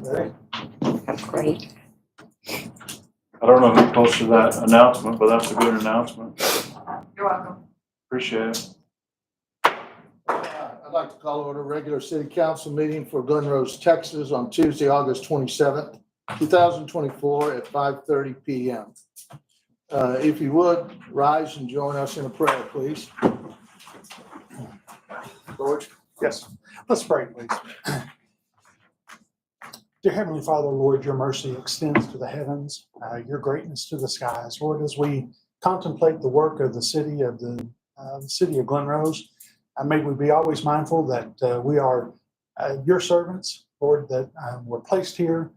Ready? Great. I don't know who posted that announcement, but that's a good announcement. You're welcome. Appreciate it. I'd like to call order a regular city council meeting for Glen Rose, Texas on Tuesday, August 27th, 2024 at 5:30 PM. If you would, rise and join us in a prayer, please. George? Yes, let's pray, please. Dear Heavenly Father, Lord, your mercy extends to the heavens, your greatness to the skies. Lord, as we contemplate the work of the city of Glen Rose, may we be always mindful that we are your servants, Lord, that we're placed here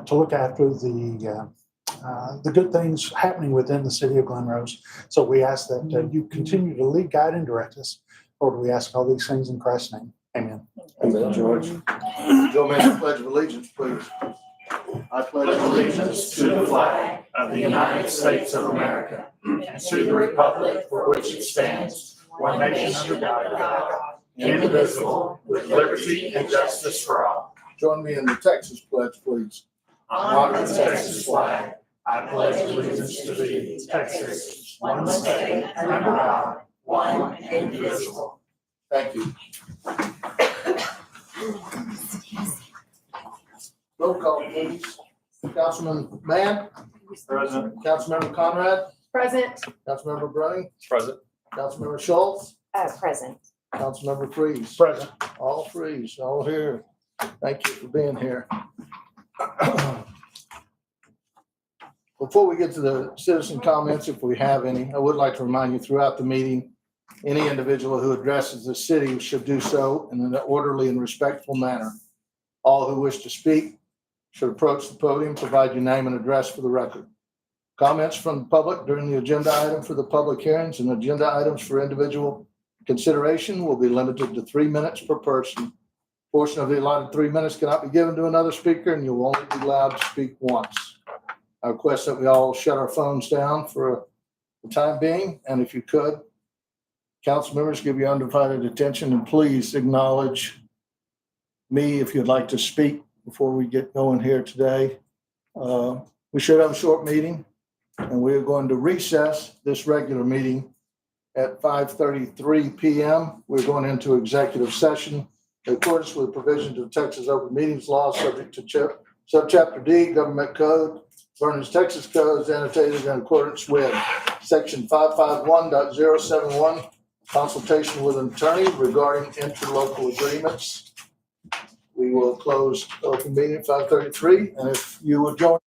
to look after the good things happening within the city of Glen Rose. So we ask that you continue to lead, guide, and direct us. Lord, we ask all these things in Christ's name. Amen. Amen, George. Joe, make the pledge of allegiance, please. I pledge Allegiance to the flag of the United States of America and to the republic for which it stands, one nation under God, indivisible, with liberty and justice for all. Join me in the Texas pledge, please. Honor the Texas flag. I pledge allegiance to thee, Texas, one state, under God, one indivisible. Thank you. Roll call, please. Councilman Mann, Present. Councilmember Conrad, Present. Councilmember Brunning, Present. Councilmember Schultz, Present. Councilmember Freeze. Present. All Freeze, all here. Thank you for being here. Before we get to the citizen comments, if we have any, I would like to remind you throughout the meeting, any individual who addresses the city should do so in an orderly and respectful manner. All who wish to speak should approach the podium, provide your name and address for the record. Comments from the public during the agenda item for the public hearings and agenda items for individual consideration will be limited to 3 minutes per person. Portion of the allotted 3 minutes cannot be given to another speaker, and you'll only be allowed to speak once. I request that we all shut our phones down for the time being, and if you could, council members, give your undivided attention and please acknowledge me if you'd like to speak before we get going here today. We should have a short meeting, and we are going to recess this regular meeting at 5:33 PM. We're going into executive session in accordance with the provisions of Texas Open Meetings Law, subject to Subchapter D, Government Code, Vernon's Texas Codes, annotated in accordance with Section 551.071, consultation with an attorney regarding interlocal agreements. We will close open meeting at 5:33, and if you would join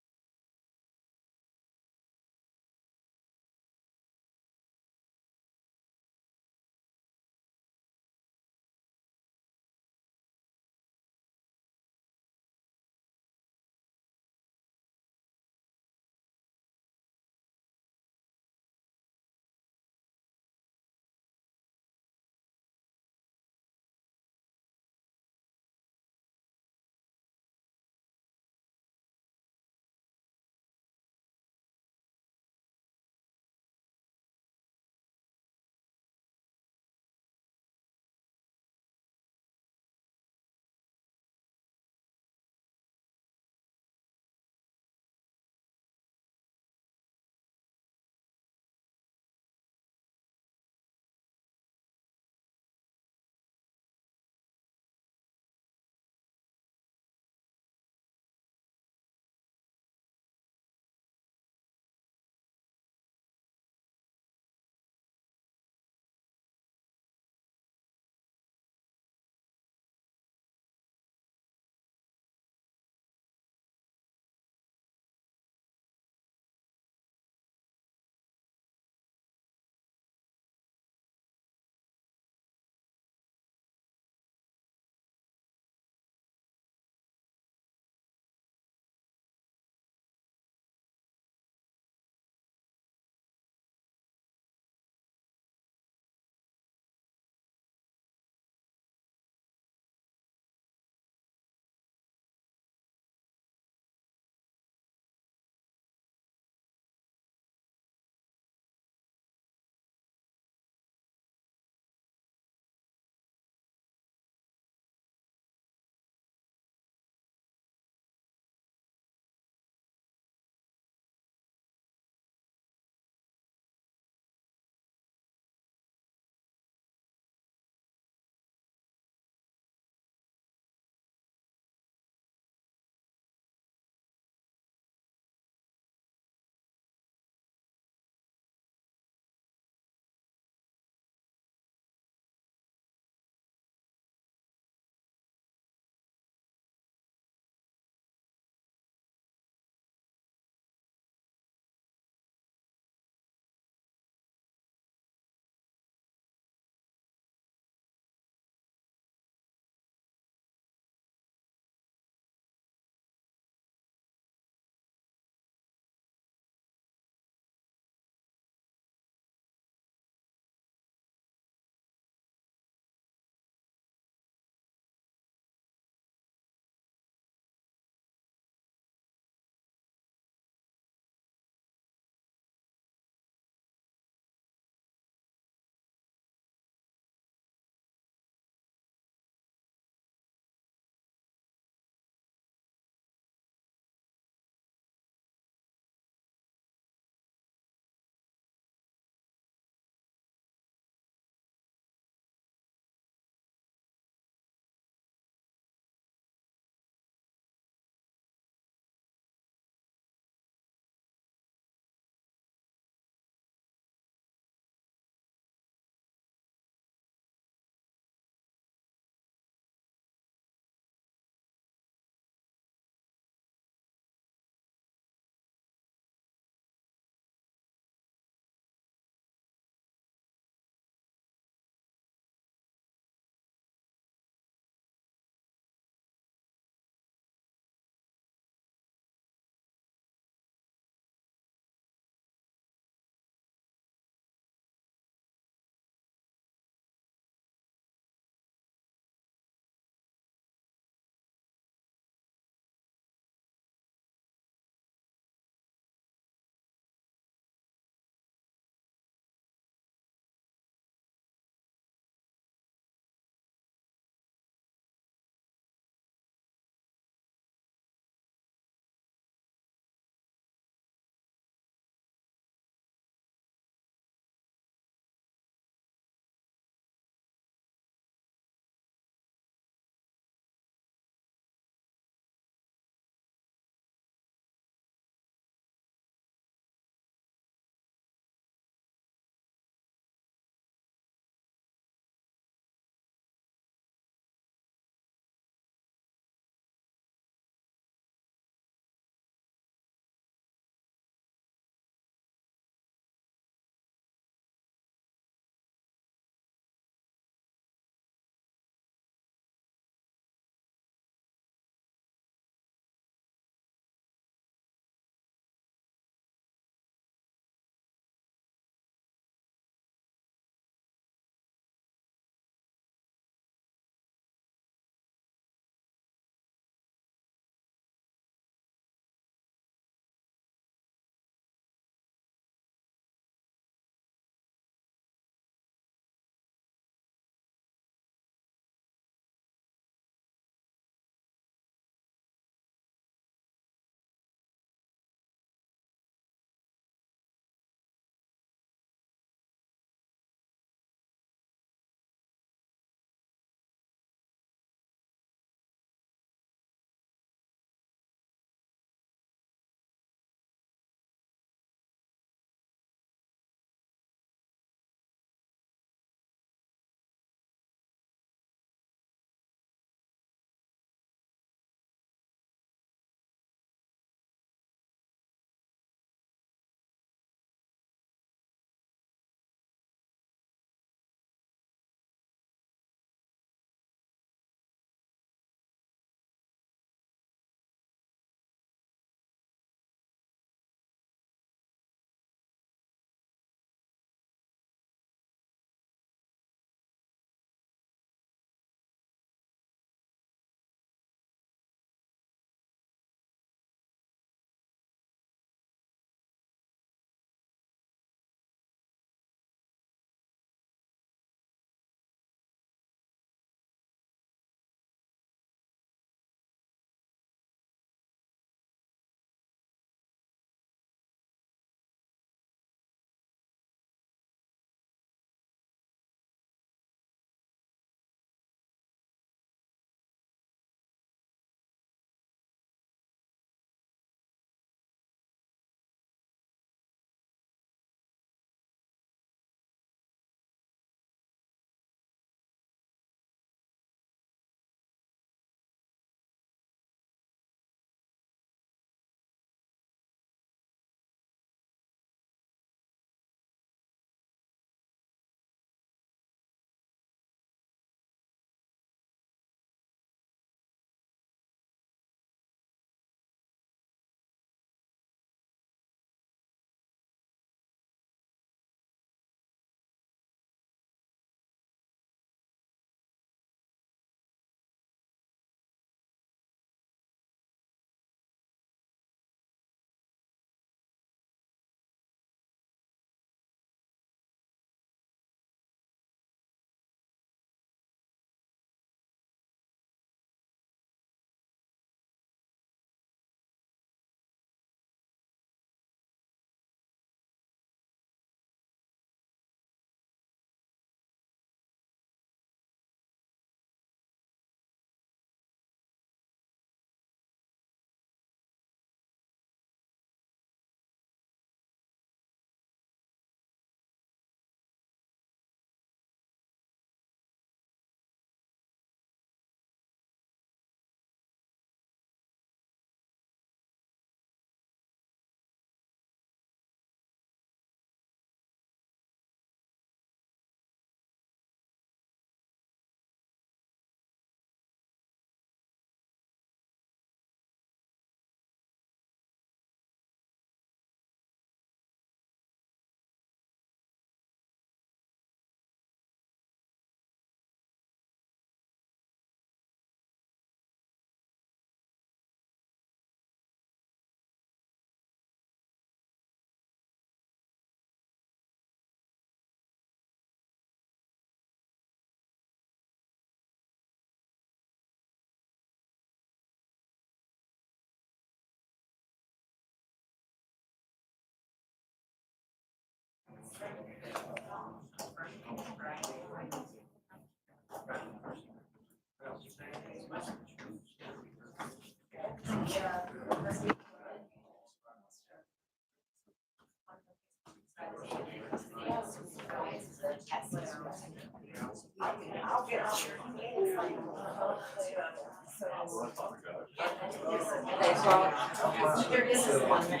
There is one there.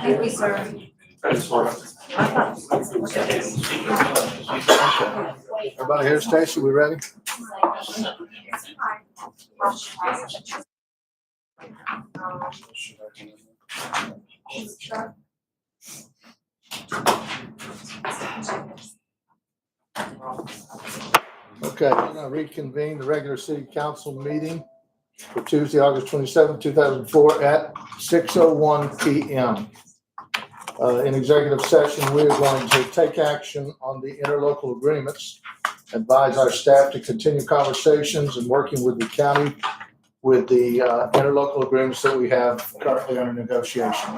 Thank you, sir. Everybody here, Stacy, we ready? Okay, we're gonna reconvene the regular city council meeting for Tuesday, August 27, 2004 at 6:01 PM. In executive session, we are going to take action on the interlocal agreements, advise our staff to continue conversations and working with the county with the interlocal agreements that we have currently under negotiation.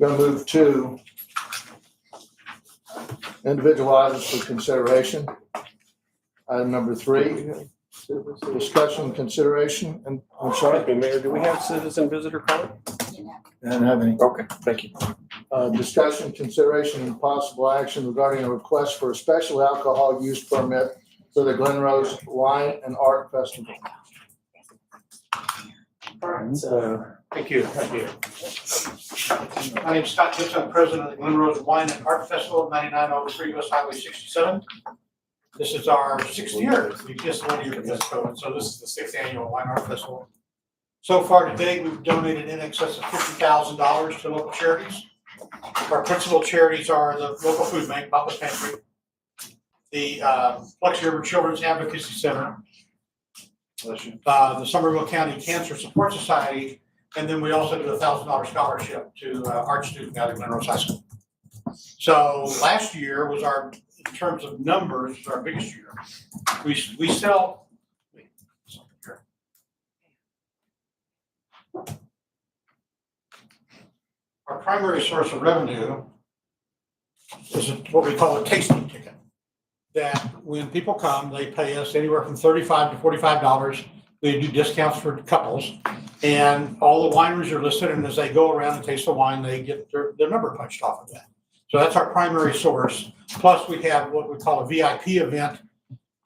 Going to move to individual items for consideration. Item number 3, discussion, consideration, and I'm sorry, Mayor, do we have citizen visitor comment? I don't have any. Okay, thank you. Discussion, consideration, and possible action regarding a request for a special alcohol use permit for the Glen Rose Wine and Art Festival. Thank you. My name is Scott Gibson, I'm president of the Glen Rose Wine and Art Festival, 9903 West Highway 67. This is our 6th year. We just 1 year because of COVID, so this is the 6th annual Wine Art Festival. So far today, we've donated in excess of $50,000 to local charities. Our principal charities are the local food bank, Papa's Pantry, the Flexi Urban Children's Advocacy Center, the Somerville County Cancer Support Society, and then we also do a $1,000 scholarship to art student out of Glen Rose High School. So last year was our, in terms of numbers, was our biggest year. We sell. Our primary source of revenue is what we call a tasting ticket. That when people come, they pay us anywhere from $35 to $45. We do discounts for couples, and all the wineries are listed. And as they go around and taste the wine, they get their number punched off of that. So that's our primary source. Plus, we have what we call a VIP event.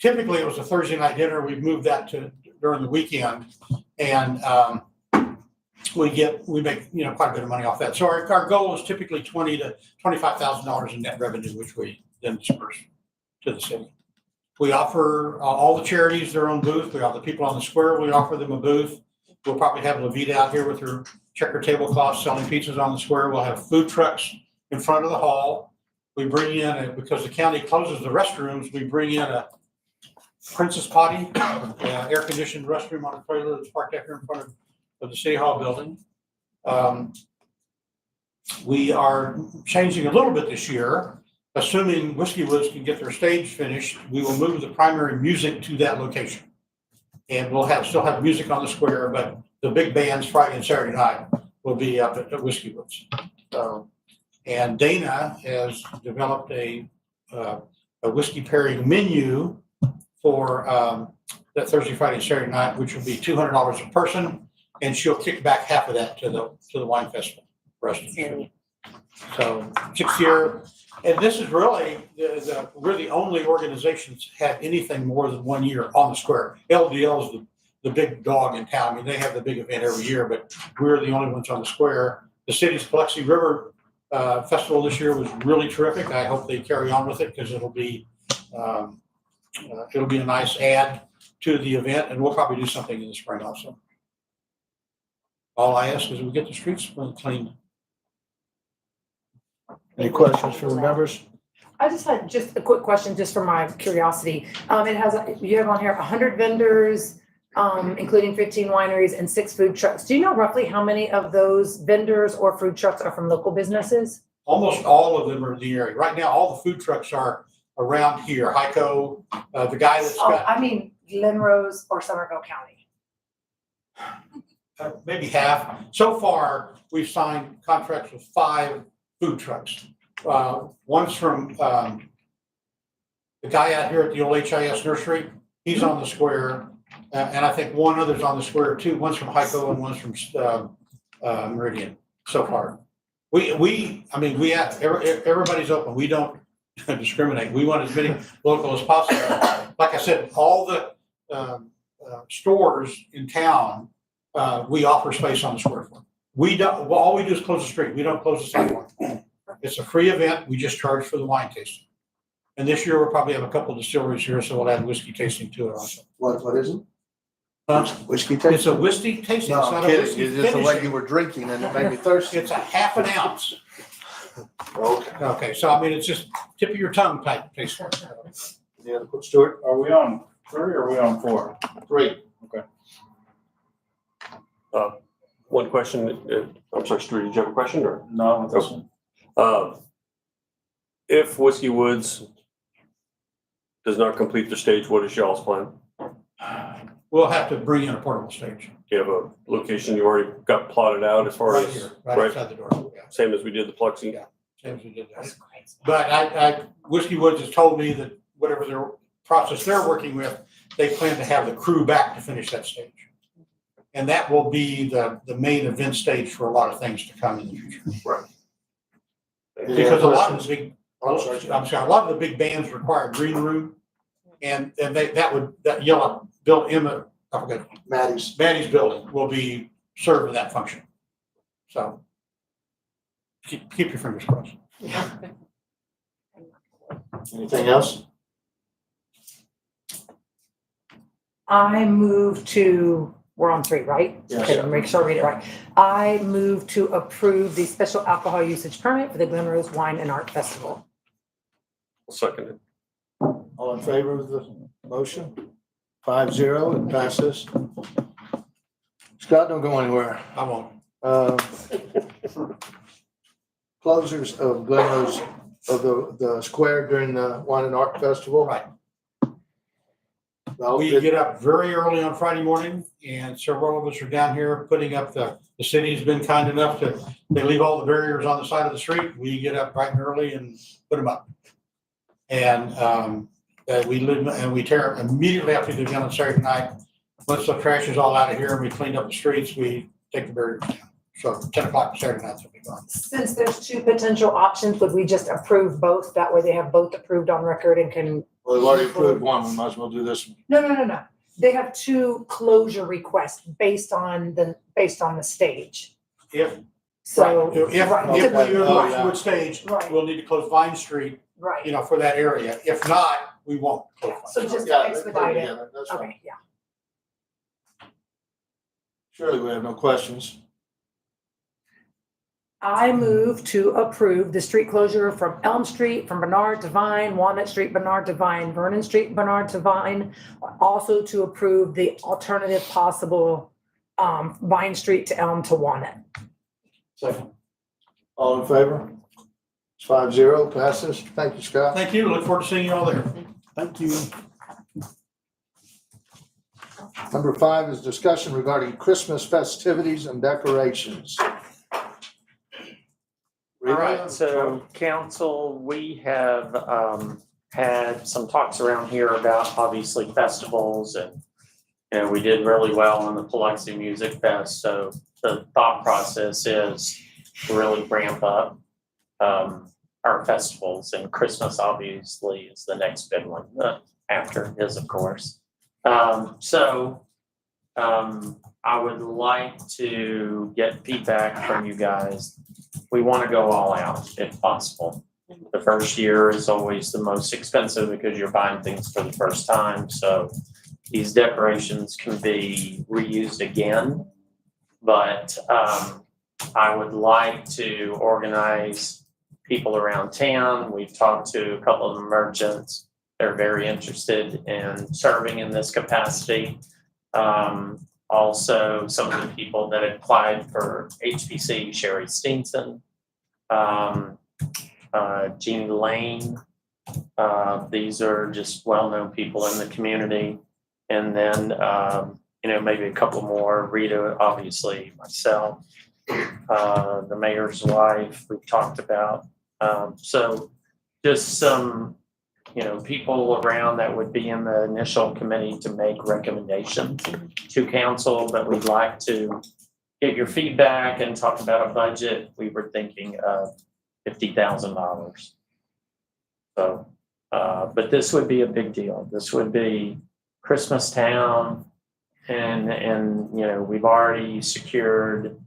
Typically, it was a Thursday night dinner. We've moved that to during the weekend, and we make quite a bit of money off that. So our goal is typically $20,000 to $25,000 in net revenue, which we then disperse to the city. We offer all the charities their own booth. We have the people on the square. We offer them a booth. We'll probably have Levita out here with her checker tablecloth selling pizzas on the square. We'll have food trucks in front of the hall. We bring in, because the county closes the restrooms, we bring in a Princess Potty, air-conditioned restroom on a trailer that's parked out here in front of the City Hall building. We are changing a little bit this year. Assuming Whiskey Woods can get their stage finished, we will move the primary music to that location. And we'll still have music on the square, but the big bands Friday and Saturday night will be up at Whiskey Woods. And Dana has developed a whiskey pairing menu for that Thursday, Friday, and Saturday night, which will be $200 a person, and she'll kick back half of that to the wine festival for us to do. So 6th year, and this is really we're the only organizations have anything more than 1 year on the square. LDL is the big dog in town. I mean, they have the big event every year, but we're the only ones on the square. The city's Biloxi River Festival this year was really terrific. I hope they carry on with it because it'll be a nice add to the event, and we'll probably do something in the spring also. All I ask is we get the streets cleaned. Any questions from the members? I just had just a quick question, just for my curiosity. It has, you have on here 100 vendors, including 15 wineries and 6 food trucks. Do you know roughly how many of those vendors or food trucks are from local businesses? Almost all of them are in the area. Right now, all the food trucks are around here. Heiko, the guy that's Oh, got I mean Glen Rose or Somerville County. maybe half. So far, we've signed contracts with 5 food trucks. One's from the guy out here at the old HIS nursery. He's on the square. And I think one other's on the square too. One's from Heiko and one's from Meridian so far. We have, everybody's open. We don't discriminate. We want as many local as possible. Like I said, all the stores in town we offer space on the square foot. We don't, well, all we do is close the street. We don't close the sidewalk. It's a free event. We just charge for the wine tasting. And this year we'll probably have a couple of distilleries here, so we'll add whiskey tasting to it also. What is it? It's Whiskey a tasting? whiskey tasting. No, It's I'm not a kidding. whiskey It's just the way finishing. you were drinking and it made me thirsty. It's a half an ounce. Okay. Okay, so I mean, it's just tip of your tongue type tasting. Yeah, Stuart? Are we on 3 or are we on 4? 3. One question, I'm sorry, Stuart, did you have a question or? No, with this one. If Whiskey Woods does not complete their stage, what is y'all's plan? We'll have to bring in a portable stage. Do you have a location you already got plotted out as far Right as? here, right outside the door. Yeah, Same as we did the Plexi? Yeah. same as we did that. But Whiskey Woods has told me that whatever their process they're working with, they plan to have the crew back to finish that stage. And that will be the main event stage for a lot of things to come in the future. Right. Because a lot of the big, I'm sorry. I'm sorry, a lot of the big bands require green room. And that yellow Bill Emmett, I forget, Maddie's. Manny's building will be served with that function. So keep your fingers crossed. Anything else? I move to, we're on 3, right? Yes. Okay, make sure I read it right. I move to approve the special alcohol usage permit for the Glen Rose Wine and Art Festival. I'll second it. All in favor of the motion? 5-0, it passes. Scott, don't go anywhere. I won't. Closers of Glen Rose, of the square during the Wine and Art Festival. Right. Well, We get up very early on Friday morning and several of us are down here putting up the city's been kind enough to, they leave all the barriers on the side of the street. We get up bright and early and put them up. And we live and we tear immediately after the event on Saturday night. Once the trash is all out of here and we cleaned up the streets, we take the barriers down. So 10 o'clock Saturday night will be gone. Since there's 2 potential options, would we just approve both? That way they have both approved on record and can. Well, we've already approved one, we might as well do this one. No. They have 2 closure requests based on the stage. If, So. if Right. we do the Oh, yeah. Rosewood stage, Right. we'll need to close Vine Street, Right. for that area. If not, we won't close Vine So Street. just Yeah, expedite it. yeah, that's fine. Okay, yeah. Surely we have no questions. I move to approve the street closure from Elm Street, from Bernard to Vine, Walnut Street, Bernard to Vine, Vernon Street, Bernard to Vine. Also to approve the alternative possible, Vine Street to Elm to Walnut. Second. All in favor? It's 5-0, passes. Thank you, Scott. Thank you. Look forward to seeing you all there. Thank you. Number 5 is discussion regarding Christmas festivities and decorations. All right, so council, we have had some talks around here about obviously festivals and we did really well on the Biloxi Music Fest. So the thought process is to really ramp up our festivals, and Christmas obviously is the next big one after his, of course. I would like to get feedback from you guys. We want to go all out if possible. The first year is always the most expensive because you're buying things for the first time. So these decorations can be reused again. But I would like to organize people around town. We've talked to a couple of the merchants. They're very interested in serving in this capacity. Also, some of the people that applied for HPC, Sherry Steenson, Jeannie Lane. These are just well-known people in the community. And then, maybe a couple more, Rita, obviously, myself, the mayor's wife, we've talked about. So just some, people around that would be in the initial committee to make recommendations to council, but we'd like to get your feedback and talk about a budget. We were thinking of $50,000. So, but this would be a big deal. This would be Christmas town. And, you know, we've already secured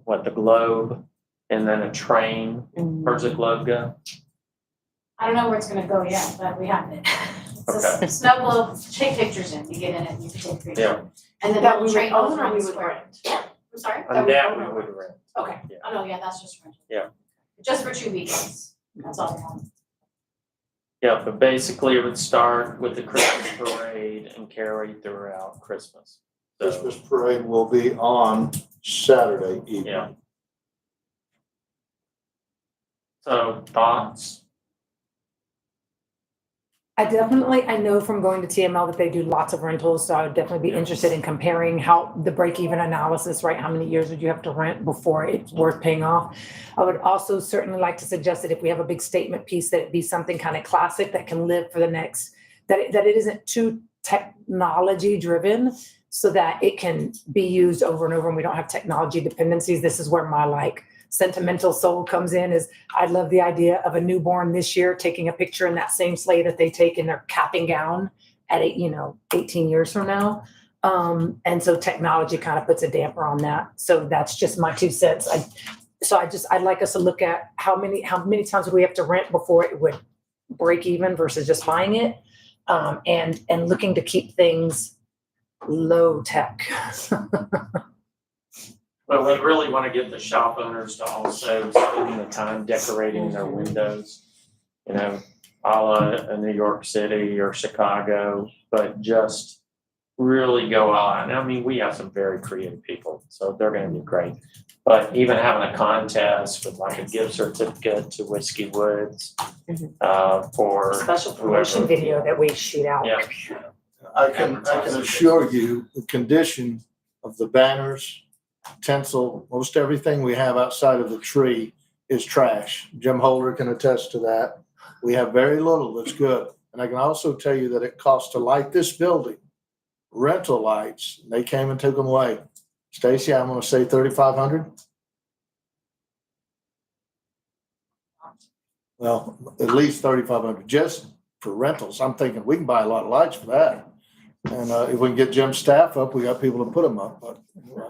the Globe and then a train. Where's the Globe go? I don't know where it's gonna go yet, but we have it. It's Okay. a snow globe, take pictures in, you get in it, and you can take pictures. Yeah. And then That the we would train goes own or around we the would square. rent? I'm sorry? And that we would rent. Okay, Yeah. oh no, yeah, that's just rental. Yeah. Just for 2 weekends, that's all I want. Yeah, but basically it would start with the Christmas parade and carry throughout Christmas. So, Christmas parade will be on Saturday evening. yeah. So thoughts? I know from going to TML that they do lots of rentals, so I would definitely be interested in comparing how the break-even analysis, right? How many years would you have to rent before it's worth paying off? I would also certainly like to suggest that if we have a big statement piece, that it be something kind of classic that can live for the next, that it isn't too technology-driven, so that it can be used over and over and we don't have technology dependencies. This is where my sentimental soul comes in. Is I love the idea of a newborn this year taking a picture in that same sleigh that they take in their capping gown at 18 years from now. And so technology kind of puts a damper on that. So that's just my 2 cents. I'd like us to look at how many times would we have to rent before it would break even versus just buying it. And looking to keep things low tech. But we really want to get the shop owners to also spend the time decorating their windows, you know, a la a New York City or Chicago, but just really go out. And I mean, we have some very creative people, so they're going to be great. But even having a contest with a gift certificate to Whiskey Woods for Special promotion whoever. video that we shoot out. Yeah. I can assure you, the condition of the banners, tinsel, most everything we have outside of the tree is trash. Jim Holder can attest to that. We have very little that's good. And I can also tell you that it costs to light this building, rental lights, they came and took them away. Stacy, I'm gonna say 3,500. Well, at least 3,500 just for rentals. I'm thinking we can buy a lot of lights for that. And if we can get Jim's staff up, we got people to put them up, but anyway.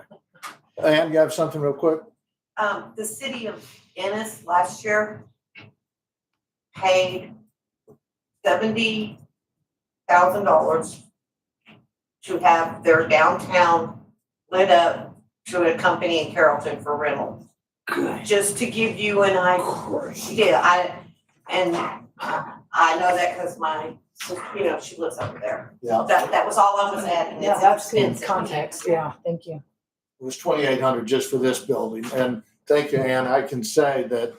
Ann, you have something real quick? The city of Ennis last year paid $70,000 to have their downtown lit up to a company in Carrollton for rental. Good. Just to give you an idea, I know that because she lives over there. Yeah, That was all I was adding. Yeah, It's that's good expensive. context. Yeah, thank you. it was 2,800 just for this building. And thank you, Ann. I can say that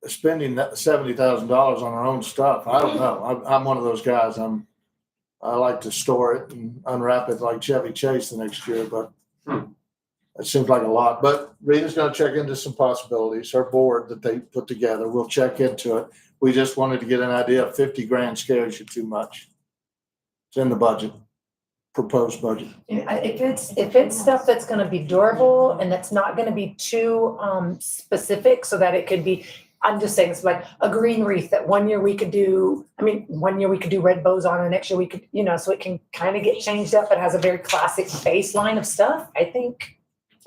spending that $70,000 on our own stuff, I don't know. I'm one of those guys. I like to store it and unwrap it like Chevy Chase the next year, but it seems like a lot. But Rita's gonna check into some possibilities. Her board that they put together, we'll check into it. We just wanted to get an idea. 50 grand scares you too much. It's in the budget, proposed budget. If it's stuff that's gonna be durable and that's not gonna be too specific so that it could be, I'm just saying, it's like a green wreath that one year we could do red bows on, and next year we could, so it can kind of get changed up. It has a very classic baseline of stuff. I think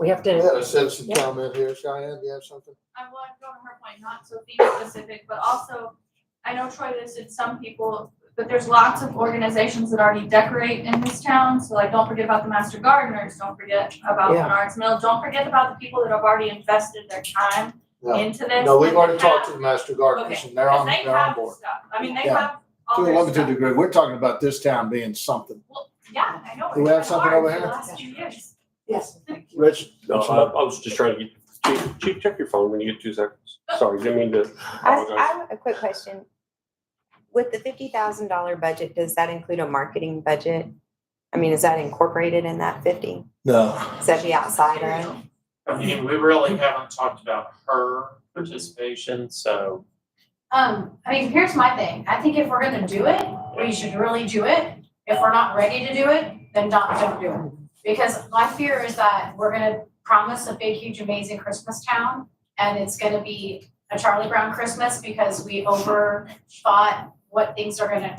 we have We to, had a citizen comment here. Cheyenne, do you have something? I want to go to her point, not so theme specific, but also, I know Troy listed some people, but there's lots of organizations that already decorate in this town. So don't forget about the Master Gardeners, don't forget about Yeah. Menards Mill, don't forget about the people that have already invested their time No. into this. No, we've and already that talked have- to the master gardeners Okay, and they're on because they board. have the stuff. I mean, they Yeah. have all To a their limited stuff. degree, we're talking about this town being something. Well, yeah, I know. Do we it's have been something hard over for the here? last 2 years. yes. Rich? No, I was just trying to get, Chief, check your phone when you get 2 seconds. Sorry, didn't mean to apologize. I have a quick question. With the $50,000 budget, does that include a marketing budget? I mean, is that incorporated in that 50? No. Does that be outside of? I mean, we really haven't talked about her participation, so. Here's my thing. I think if we're gonna do it, we should really do it. If we're not ready to do it, then don't do it. Because my fear is that we're gonna promise a big, huge, amazing Christmas town, and it's gonna be a Charlie Brown Christmas because we underthought what things were gonna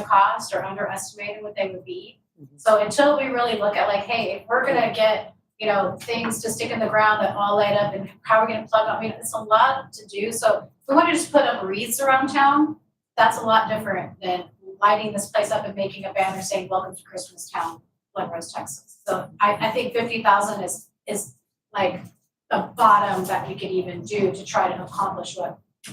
cost or underestimated what they would be. So until we really look at like, hey, if we're gonna get, you know, things to stick in the ground that all light up and how are we gonna plug up, I mean, it's a lot to do. So if we wanna just put up wreaths around town, that's a lot different than lighting this place up and making a banner saying, welcome to Christmas Town, Glen Rose, Texas. So I think 50,000 is like the bottom that we could even do to try to accomplish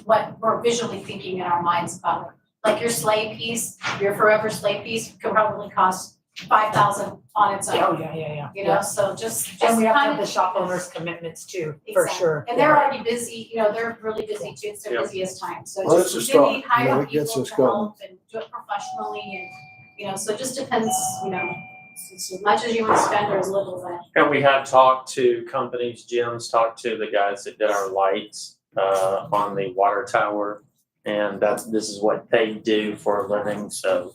what we're visually thinking in our minds about. Like your sleigh piece, your forever sleigh piece could probably cost 5,000 on its Oh, own, yeah. you know, so just And we have to have kind the of. shop owners' commitments too, for Exactly. sure. And they're already busy, you know, they're really busy too, it's their Yeah. busiest time, so Well, just it's a we really start. hire You know, it gets people us to going. help and do it professionally and, you know, so it just depends, you know, as much as you want to spend or as little as. And we have talked to companies, Jim's talked to the guys that did our lights on the water tower. And this is what they do for a living, so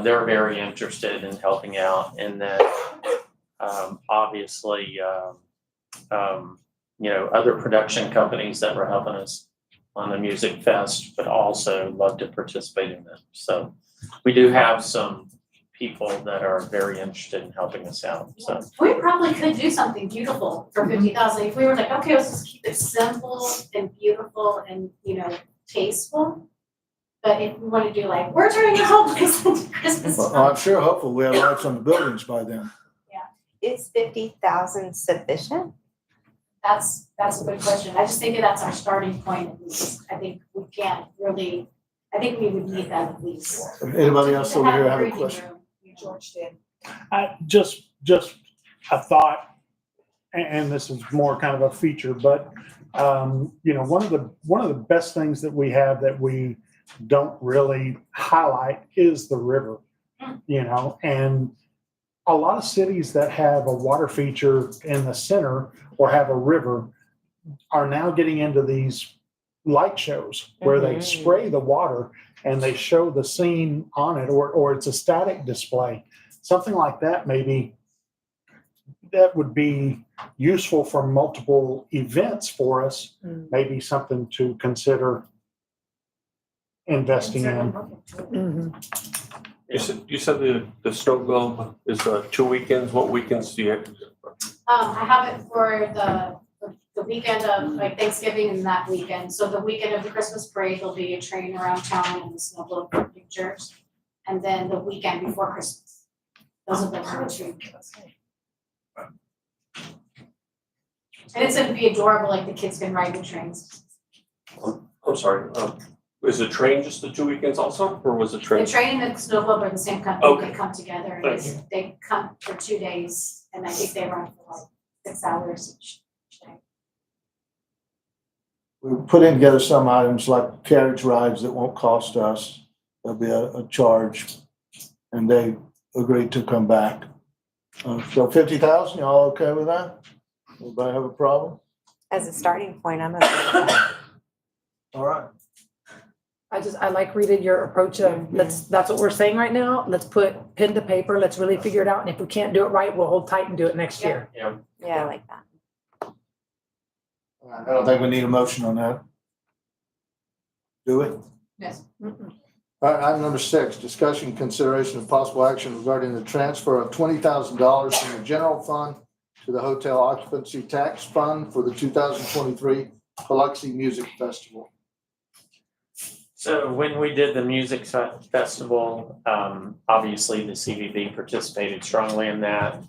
they're very interested in helping out. And then obviously, you know, other production companies that were helping us on the Music Fest, but also love to participate in them. So we do have some people that are very interested in helping us out, so. We probably could do something beautiful for 50,000, if we were like, okay, let's just keep it simple and beautiful and, you know, tasteful. But if we wanna do like, we're turning it home because Christmas Well, time. I'm sure hopefully we have lights on the buildings by then. Is 50,000 sufficient? That's a good question. I just think that's our starting point at least. I think we can't really, I think we would need that at least. Anybody else To over here a have a breathing question? room, you know. George did. Just a thought, and this is more kind of a feature, but, you know, one of the best things that we have that we don't really highlight is the river, you know, and a lot of cities that have a water feature in the center or have a river are now getting into these light shows where they spray the water and they show the scene on it, or it's a static display. Something like that, maybe that would be useful for multiple events for us, maybe something to consider investing in. Mhm. You said the snow globe is 2 weekends. What weekends do you have? I have it for the weekend of like Thanksgiving and that weekend. So the weekend of the Christmas parade, there'll be a train around town and the snow globe for pictures. And then the weekend before Christmas. Those are the 2. And it's gonna be adorable, like the kids can ride the trains. I'm sorry. Is the train just the 2 weekends also, or was the The train? train and the snow globe are the same company, Okay. they come together Thank and they come for 2 days. And I think they run for like 6 hours each day. We put in together some items like carriage rides that won't cost us. There'll be a charge, and they agreed to come back. So 50,000, y'all okay with that? Anybody have a problem? As a starting point, I'm okay with that. All right. I like Rita, your approach of, that's what we're saying right now. Let's put pen to paper. Let's really figure it out. And if we can't do it right, we'll hold tight and do it next year. Yeah. Yeah, I like that. I don't think we need a motion on that. Do we? Yes. Mm-mm. All right, item number 6, discussion, consideration, of possible action regarding the transfer of $20,000 from the general fund to the hotel occupancy tax fund for the 2023 Biloxi Music Festival. So when we did the music festival, obviously the CVB participated strongly in that.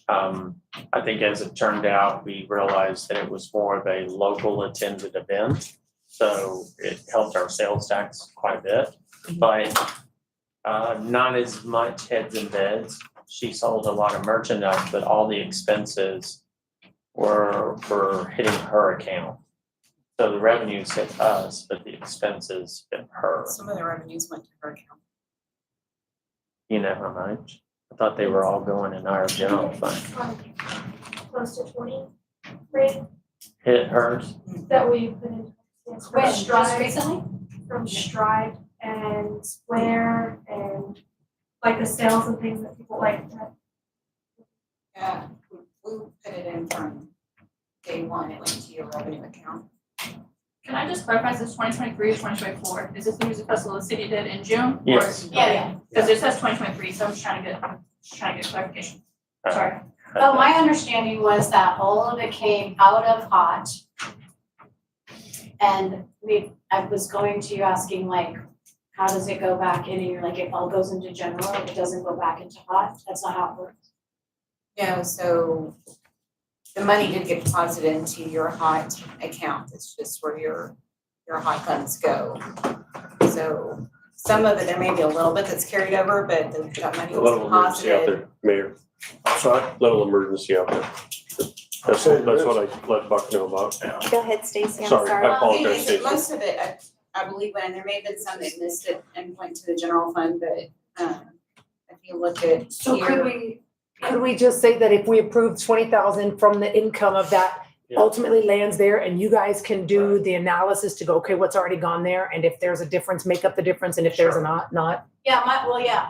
I think as it turned out, we realized that it was more of a local attended event. So it helped our sales tax quite a bit, but not as much heads and beds. She sold a lot of merchandise, but all the expenses were hitting her account. So the revenues hit us, but the expenses hit her. Some of the revenues went to her account. You know how much? I thought they were all going in our general fund. Close to 20, right, Hit hers. that we put in. Yes, from Wait, just Stride, recently? from Stride and Square and like the sales and things that people like that. Yeah, we put it in from day one, it went to your revenue account. Can I just clarify, is this 2023 or 2024? Is this the music festival the city did in June? Yes. Yeah. Because it says 2023, so I'm just trying to get Just trying to get clarification. Uh, Sorry. Oh, my understanding was that all of it came out of HOT. And I was going to you asking like, how does it go back in? And you're like, it all goes into general, it doesn't go back into HOT? That's not how it works. No, so the money did get deposited into your HOT account. It's just where your HOT funds go. So some of it, there may be a little bit that's carried over, but that money A was little emergency out deposited. there, Mayor, Sorry? little emergency out there. That's what I let Buck know about. Go ahead, Stacy, I'm Sorry, sorry. I apologize, Well, it is- Stacy. most of it, I believe, and there may have been some that missed it and went to the general fund, but, if you look at So here. could we just say that if we approve 20,000 from the income of that Yeah. ultimately lands there and you guys can do the analysis to go, okay, what's already gone there? And if there's a difference, make up the difference. And if there's a not. Yeah,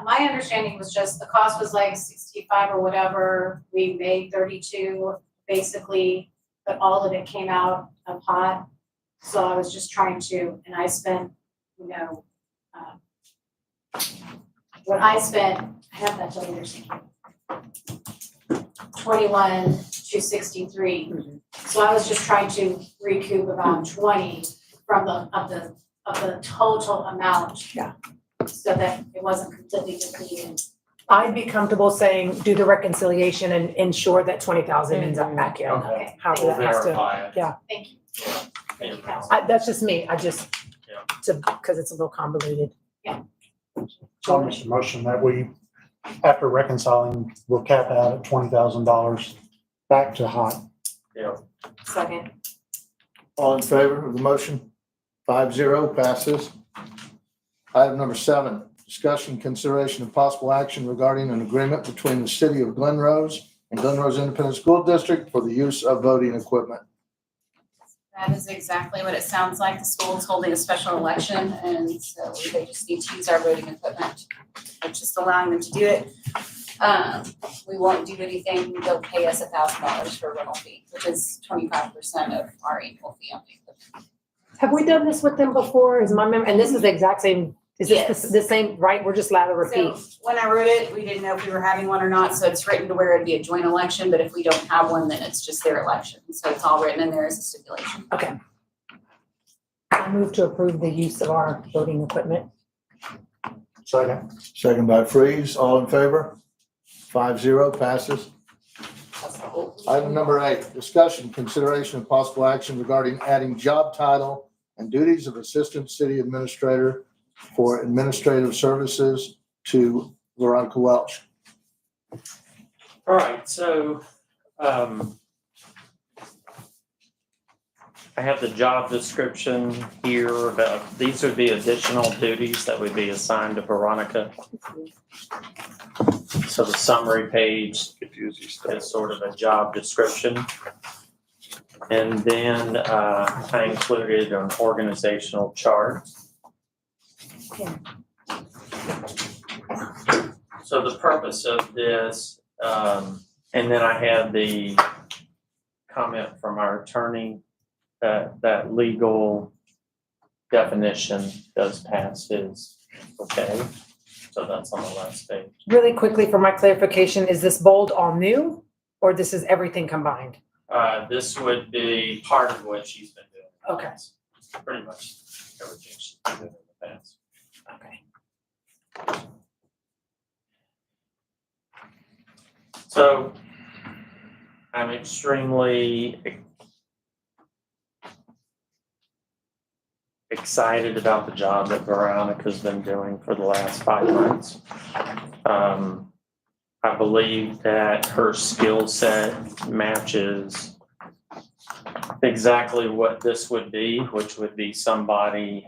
my understanding was just the cost was like 65 or whatever. We made 32 basically, but all of it came out of HOT. So I was just trying to, and I spent, you know, what I spent, I have that later. 21,263. So I was just trying to recoup about 20 from the total amount. Yeah. So that it wasn't completely depleted. I'd be comfortable saying, do the reconciliation and ensure that 20,000 ends up back in. Okay. However that has to, Verify it. yeah. Thank you. Thank you. That's just me. Because it's a little convoluted. So I'll make a motion that we, after reconciling, we'll cap out at $20,000 back to HOT. Second. All in favor of the motion? 5-0 passes. Item number 7, discussion, consideration, and possible action regarding an agreement between the city of Glen Rose and Glen Rose Independent School District for the use of voting equipment. That is exactly what it sounds like. The school's holding a special election, and so they just need to use our voting equipment. We're just allowing them to do it. We won't do anything. They'll pay us $1,000 for a rental fee, which is 25% of our annual fee on the equipment. Have we done this with them before? Is my memory, and this is the exact same, is this Yes. the same, right? We're just lather repeat. So when I wrote it, we didn't know if we were having one or not, so it's written to where it'd be a joint election, but if we don't have one, then it's just their election. So it's all written in there as a stipulation. Okay. I move to approve the use of our voting equipment. Second. Second by Freeze. All in favor? 5-0 passes. Item number 8, discussion, consideration, and possible action regarding adding job title and duties of Assistant City Administrator for Administrative Services to Veronica Welch. All right, so, I have the job description here about, these would be additional duties that would be assigned to Veronica. So the summary page is sort of a job description. And then, I included an organizational chart. So the purpose of this, and then I had the comment from our attorney that legal definition does pass his, okay? So that's on the last page. Really quickly for my clarification, is this bold all new or this is everything combined? This would be part of what she's been doing. in the Okay. past. Pretty much everything she's been doing in the past. Okay. So I'm extremely excited about the job that Veronica's been doing for the last 5 months. I believe that her skill set matches exactly what this would be, which would be somebody,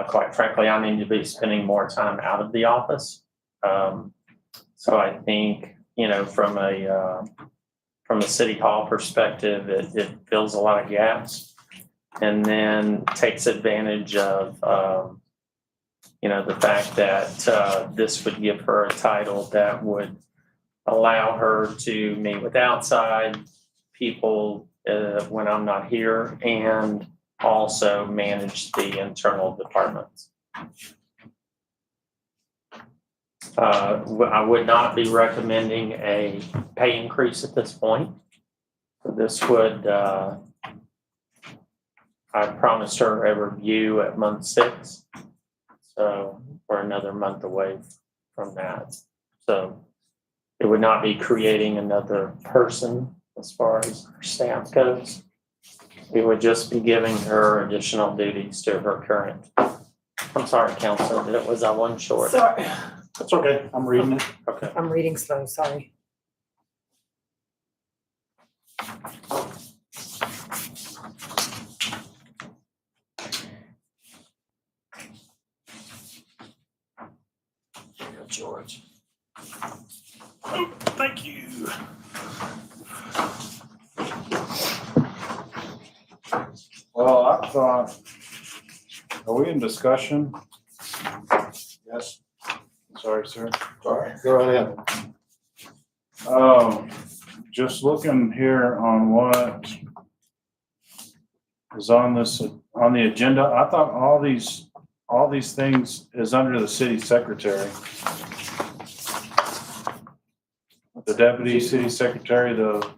quite frankly, I need to be spending more time out of the office. So I think, you know, from a city hall perspective, it fills a lot of gaps. And then takes advantage of, you know, the fact that this would give her a title that would allow her to meet with outside people when I'm not here and also manage the internal departments. I would not be recommending a pay increase at this point. This would, I promised her a review at month 6. So we're another month away from that. So it would not be creating another person as far as her staff goes. We would just be giving her additional duties to her current. I'm sorry, Counselor, that was that one short. Sorry, That's okay. I'm reading it. Okay. I'm reading slow, sorry. George. Oh, thank you. Well, I thought, are we in discussion? Yes. Sorry, sir. All right, go right ahead. Just looking here on what is on the agenda, I thought all these things is under the city secretary. The deputy city secretary, the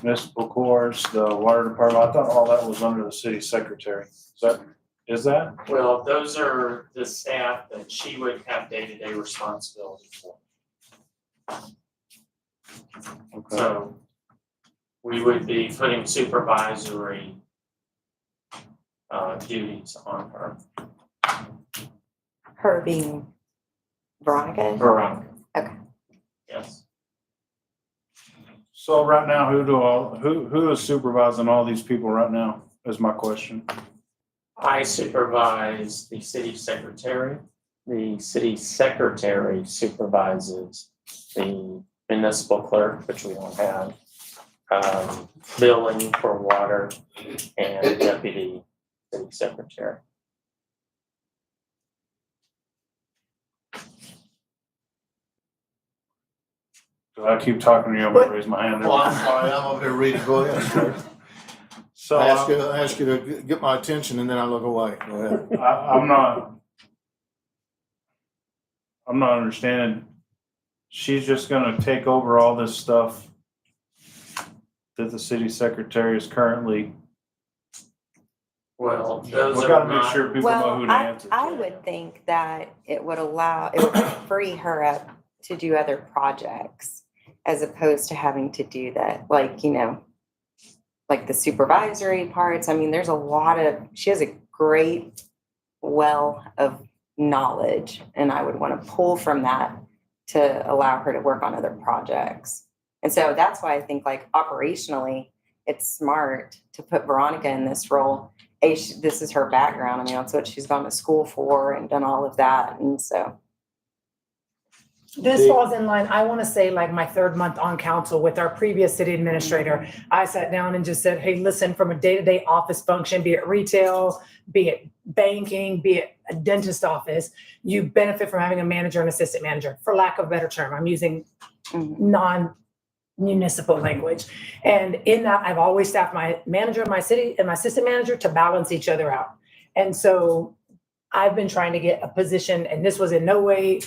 municipal courts, the water department, I thought all that was under the city secretary. Is that? Well, those are the staff that she would have day-to-day responsibility for. Okay. So we would be putting supervisory duties on her. Her being Veronica? Veronica. Okay. Yes. So right now, who is supervising all these people right now is my question. I supervise the city secretary. The city secretary supervises the municipal clerk, which we don't have, billing for water, and deputy city secretary. I keep talking to you, I'm gonna raise my hand. Well, I'm sorry, I'm over here reading, go ahead, sir. So I ask you to get my attention and then I look away, go ahead. I'm not understanding. She's just gonna take over all this stuff that the city secretary is currently. Well, those We are gotta make not, sure people know who to answer to. I would think that it would free her up to do other projects as opposed to having to do that, like, like the supervisory parts. I mean, she has a great well of knowledge, and I would want to pull from that to allow her to work on other projects. And so that's why I think, like, operationally, it's smart to put Veronica in this role. This is her background. I mean, that's what she's gone to school for and done all of that. And so. This falls in line, I want to say, like, my 3rd month on council with our previous city administrator. I sat down and just said, hey, listen, from a day-to-day office function, be it retail, be it banking, be it a dentist office, you benefit from having a manager and assistant manager, for lack of a better term. I'm using non-municipal language. And in that, I've always staffed my manager, my city, and my assistant manager to balance each other out. And so I've been trying to get a position, and this was in no way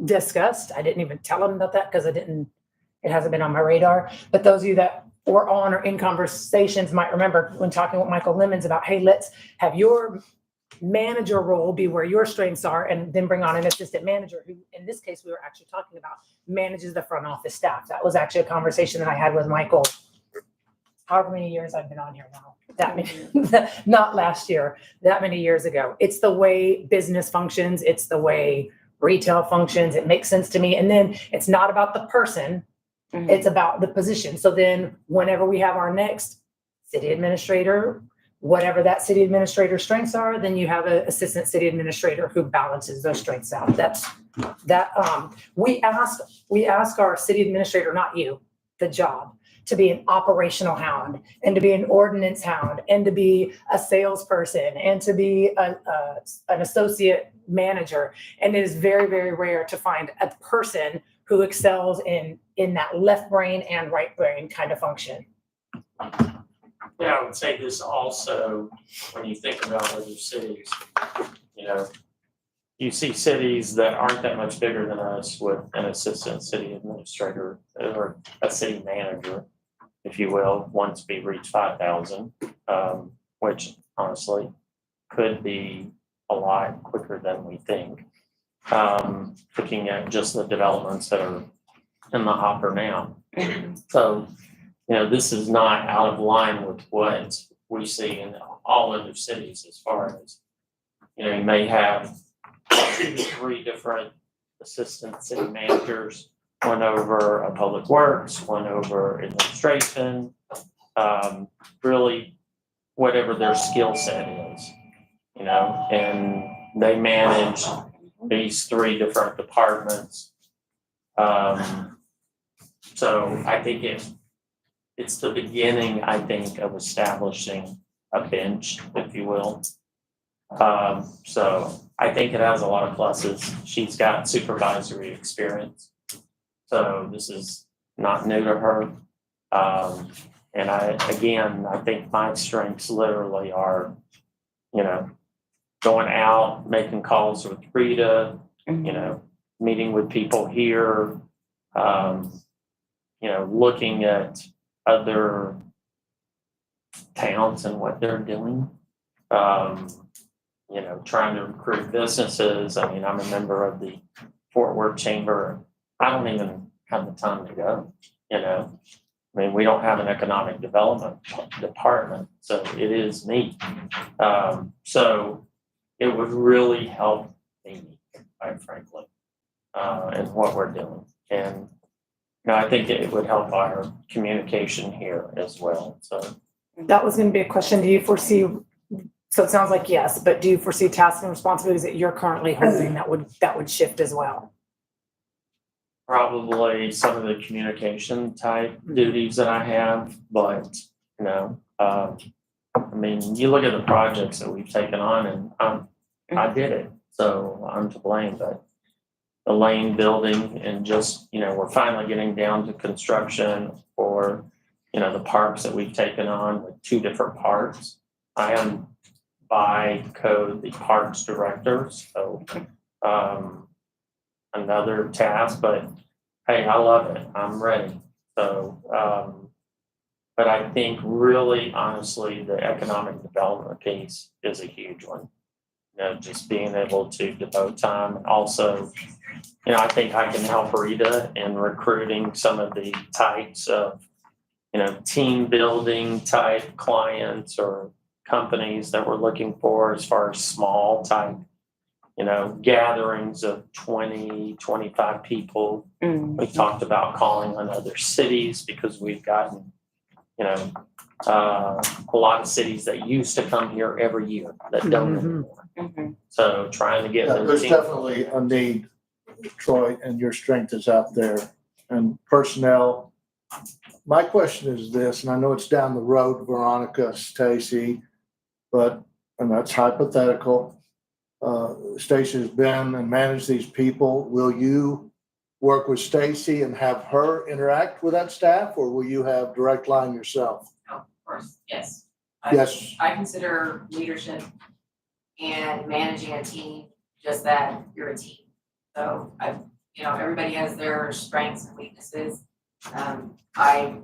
discussed. I didn't even tell them about that because it hasn't been on my radar. But those of you that were on or in conversations might remember when talking with Michael Lemons about, hey, let's have your manager role be where your strengths are, and then bring on an assistant manager who, in this case, we were actually talking about manages the front office staff. That was actually a conversation that I had with Michael, however many years I've been on here now. That many, not last year, that many years ago. It's the way business functions. It's the way retail functions. It makes sense to me. And then it's not about the person, it's about the position. So then whenever we have our next city administrator, whatever that city administrator's strengths are, then you have an assistant city administrator who balances those strengths out. We ask our city administrator, not you, the job, to be an operational hound, and to be an ordinance hound, and to be a salesperson, and to be an associate manager. And it is very, very rare to find a person who excels in that left brain and right brain kind of function. yeah, I would say this also, when you think about other cities, you see cities that aren't that much bigger than us with an assistant city administrator or a city manager, if you will, once we reach 5,000, which honestly could be a lot quicker than we think. Looking at just the developments that are in the hopper now. So, this is not out of line with what we see in all other cities as far as, you may have 2 to 3 different assistant city managers, one over a public works, one over administration, really whatever their skill set is, and they manage these 3 different departments. So I think it's the beginning, I think, of establishing a bench, if you will. So I think it has a lot of pluses. She's got supervisory experience. So this is not new to her. And I think my strengths literally are, going out, making calls with Rita, meeting with people here, looking at other towns and what they're doing. Trying to recruit businesses. I mean, I'm a member of the Fort Worth Chamber. I don't even have the time to go, I mean, we don't have an economic development department, so it is me. So it would really help me, quite frankly, in what we're doing. And I think it would help our communication here as well. So That was going to be a question. Do you foresee, so it sounds like yes, but do you foresee tasks and responsibilities that you're currently holding that would shift as well? probably some of the communication type duties that I have, but, I mean, you look at the projects that we've taken on and I did it, so I'm to blame, but the lane building and just, we're finally getting down to construction for, the parks that we've taken on with 2 different parks. I am by code the parks director, so, another task, but hey, I love it. I'm ready. So, but I think really honestly, the economic development piece is a huge one. Just being able to devote time. Also, I think I can help Rita in recruiting some of the types of, team building type clients or companies that we're looking for as far as small type, gatherings of 20, 25 people. We've talked about calling on other cities because we've gotten, a lot of cities that used to come here every year that don't anymore. So trying to get those There's teams. definitely a need, Troy, and your strength is out there and personnel. My question is this, and I know it's down the road, Veronica, Stacy, and that's hypothetical. Stacy has been and managed these people. Will you work with Stacy and have her interact with that staff, or will you have direct line yourself? Of course, yes. Yes. I consider leadership and managing a team just that you're a team. So everybody has their strengths and weaknesses. I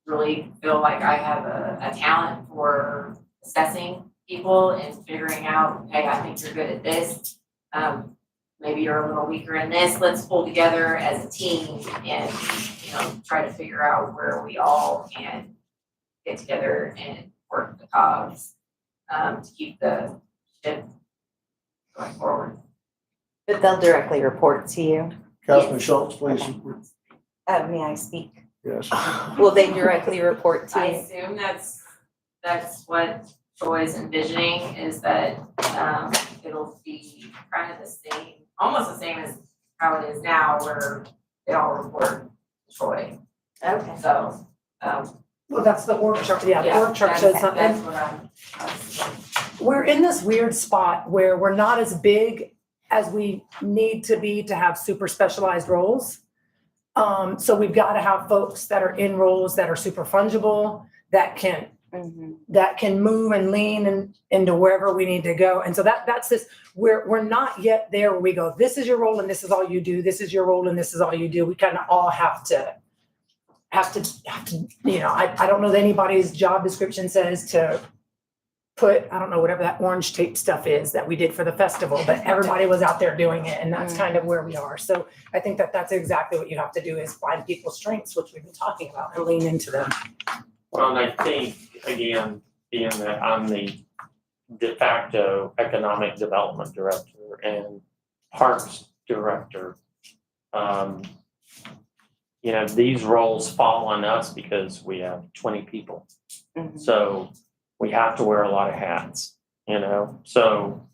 really feel like I have a talent for assessing people and figuring out, hey, I think you're good at this. Maybe you're a little weaker in this. Let's pull together as a team and, try to figure out where we all can get together and work the cogs to keep the ship going forward. But they'll directly report to you. Councilman Schultz, please. May I speak? Yes. Will they directly report to I you? assume that's what Troy's envisioning, is that it'll be kind of the same, almost the same as how it is now, where they all report to Troy. Okay. So, Well, that's the org chart. Yeah, the org chart shows something. That's what I'm We're in this weird spot where we're not as big as we need to be to have super specialized roles. So we've got to have folks that are in roles that are super fungible, that can that can move and lean into wherever we need to go. And so that's this, we're not yet there where we go, this is your role and this is all you do. This is your role and this is all you do. We kind of all have to, you know, I don't know that anybody's job description says to put, I don't know, whatever that orange tape stuff is that we did for the festival, but everybody was out there doing it. And that's kind of where we are. So I think that that's exactly what you have to do is find people's strengths, which we've been talking about, and lean into them. Well, and I think, again, being that I'm the de facto economic development director and parks director, you know, these roles fall on us because we have 20 people. So we have to wear a lot of hats, you know? So,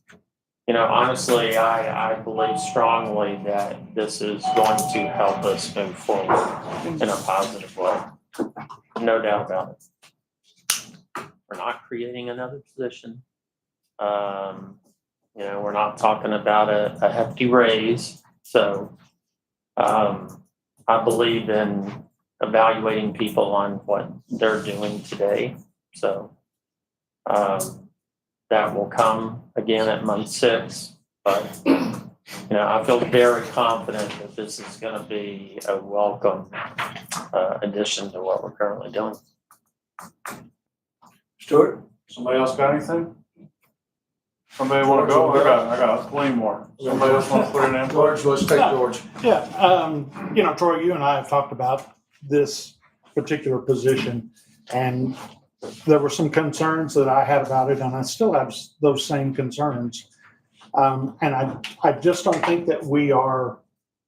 you know, honestly, I believe strongly that this is going to help us move forward in a positive way. No doubt about it. We're not creating another position. You know, we're not talking about a hefty raise. So I believe in evaluating people on what they're doing today. So that will come again at month 6. But, you know, I feel very confident that this is going to be a welcome addition to what we're currently doing. Stuart, somebody else got anything? Somebody want to go? I got plenty more. Somebody else want to put it in? George, let's take George. Yeah, you know, Troy, you and I have talked about this particular position, and there were some concerns that I had about it, and I still have those same concerns. And I just don't think that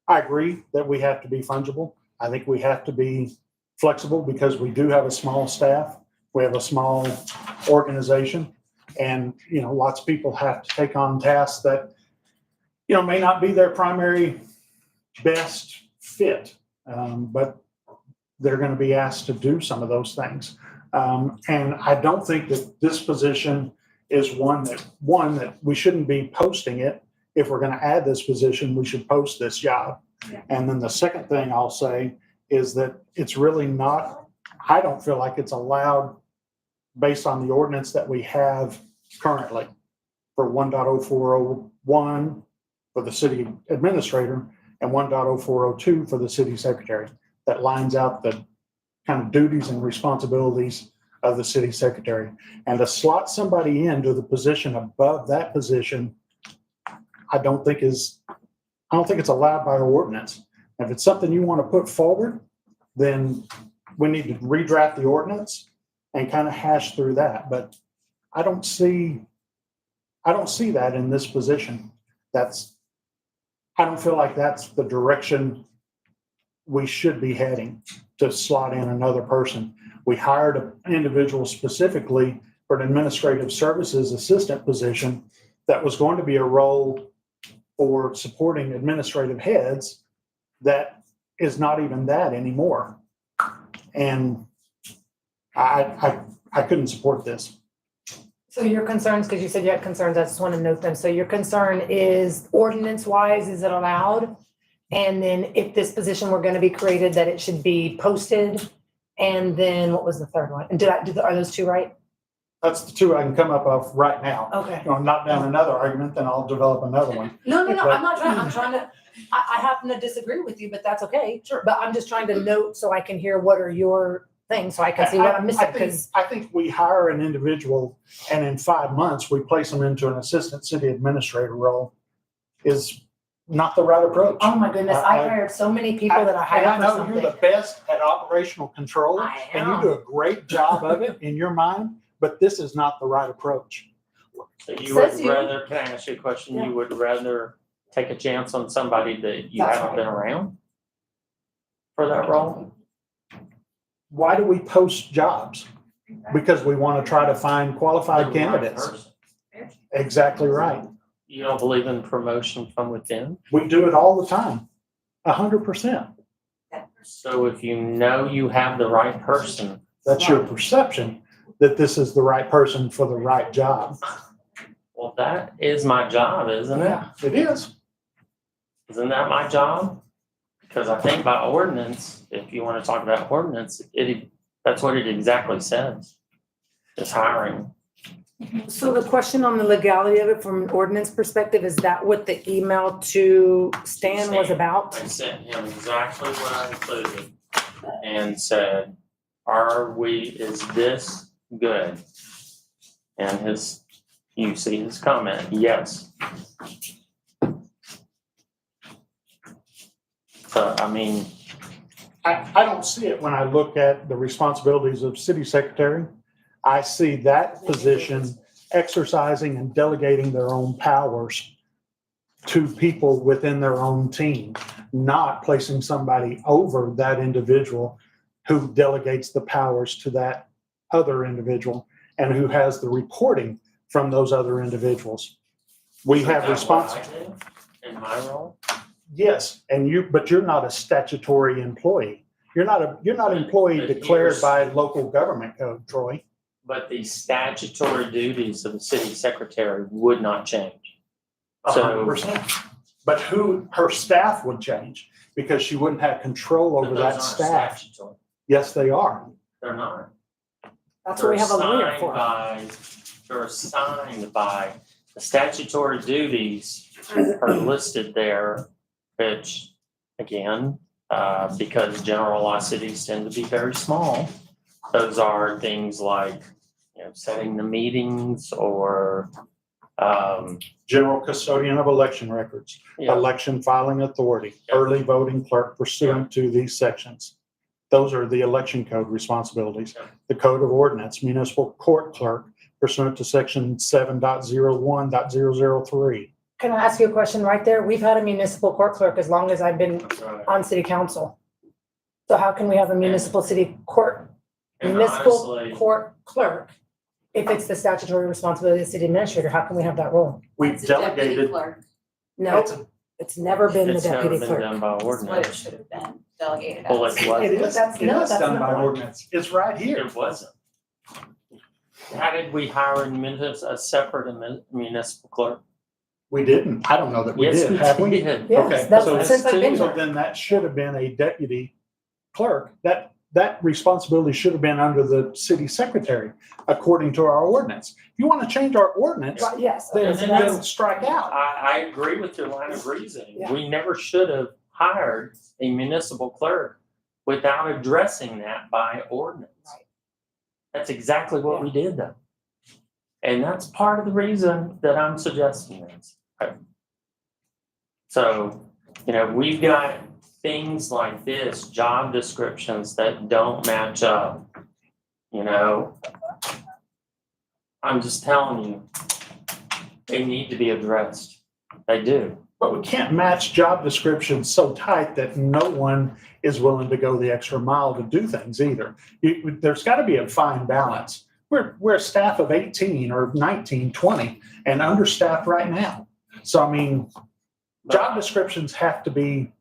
I agree that we have to be fungible. I think we have to be flexible because we do have a small staff. We have a small organization, and, you know, lots of people have to take on tasks that, you know, may not be their primary best fit, but they're going to be asked to do some of those things. And I don't think that this position is one that we shouldn't be posting it. If we're going to add this position, we should post this job. Yeah. And then the second thing I'll say is that it's really not, I don't feel like it's allowed based on the ordinance that we have currently for 1.0401 for the city administrator and 1.0402 for the city secretary. That lines out the kind of duties and responsibilities of the city secretary. And to slot somebody into the position above that position, I don't think it's allowed by our ordinance. If it's something you want to put forward, then we need to redraft the ordinance and kind of hash through that. But I don't see that in this position. I don't feel like that's the direction we should be heading, to slot in another person. We hired an individual specifically for an administrative services assistant position that was going to be a role for supporting administrative heads that is not even that anymore. And I couldn't support this. So your concerns, because you said you had concerns, I just want to note them. So your concern is ordinance wise, is it allowed? And then if this position were going to be created, that it should be posted. And then what was the third one? And are those two right? That's the two I can come up with right now. Okay. You know, knock down another argument, then I'll develop another one. No, I'm not trying. I'm trying to, I happen to disagree with you, but that's okay. Sure. But I'm just trying to note so I can hear what are your things so I can see what I'm missing. Because I think we hire an individual and in 5 months we place them into an assistant city administrator role is not the right approach. oh my goodness, I hired so many people that I hired And I for know you're something. the best at operational control I and am. you do a great job of it in your mind, but this is not the right approach. So you would Says you. rather, can I ask you a question? Yeah. You would rather take a chance on somebody that you That's haven't right. been around for that role? Why do we post jobs? Because we want to try to find qualified The right candidates. person. Exactly right. You don't believe in promotion from within? We do it all the time, 100%. So if you know you have the right person, That's your perception that this is the right person for the right job. well, that is my job, isn't it? Yeah, it is. Isn't that my job? Because I think by ordinance, if you want to talk about ordinance, that's what it exactly says. is hiring. So the question on the legality of it from an ordinance perspective, is that what the email to Stan was about? I sent him exactly what I included and said, is this good? And you see his comment, yes. So, I mean, I don't see it when I look at the responsibilities of city secretary. I see that position exercising and delegating their own powers to people within their own team, not placing somebody over that individual who delegates the powers to that other individual and who has the reporting from those other individuals. We is have that what I responsibility. did in my role? Yes, but you're not a statutory employee. You're not employee But declared here's- by local government code, Troy. But the statutory duties of the city secretary would not change. So- 100%. But her staff would change because she wouldn't have control But over those that aren't staff. statutory. Yes, they are. They're not. That's what we have a lawyer They're for. assigned by, the statutory duties are listed there, which, again, because general law cities tend to be very small, those are things like, setting the meetings or, General custodian of election records, election filing authority, early voting clerk pursuant to these sections. Those are the election code responsibilities. The code of ordinance, municipal court clerk pursuant to section 7.01.003. Can I ask you a question right there? We've had a municipal court clerk as long as I've been that's right. on city council. So how can we have a municipal court And honestly, court clerk if it's the statutory responsibility of the city administrator? How can we have that role? We've It's a deputy delegated. clerk. No, It's it's never been the it's never deputy been clerk. done by That's what it ordinance. should have been delegated Well, as. it It wasn't. is, That's- it no, is that's done not by right. ordinance. It's right here. It wasn't. How did we hire a separate municipal clerk? We didn't. I don't know that we Yes, did, have we? did. Yes, Okay, that's so since I've been So here. then that should have been a deputy clerk. That responsibility should have been under the city secretary, according to our ordinance. If you want to change our ordinance, Right, yes. then And that's- then strike out. I agree with your line of reasoning. Yeah. We never should have hired a municipal clerk without addressing that by ordinance. Right. That's exactly what we did though. And that's part of the reason that I'm suggesting this. So, we've got things like this, job descriptions that don't match up. I'm just telling you, they need to be addressed. They do. But we can't match job descriptions so tight that no one is willing to go the extra mile to do things either. There's got to be a fine balance. We're a staff of 18 or 19, 20 and understaffed right now. So, I mean, job descriptions have to be.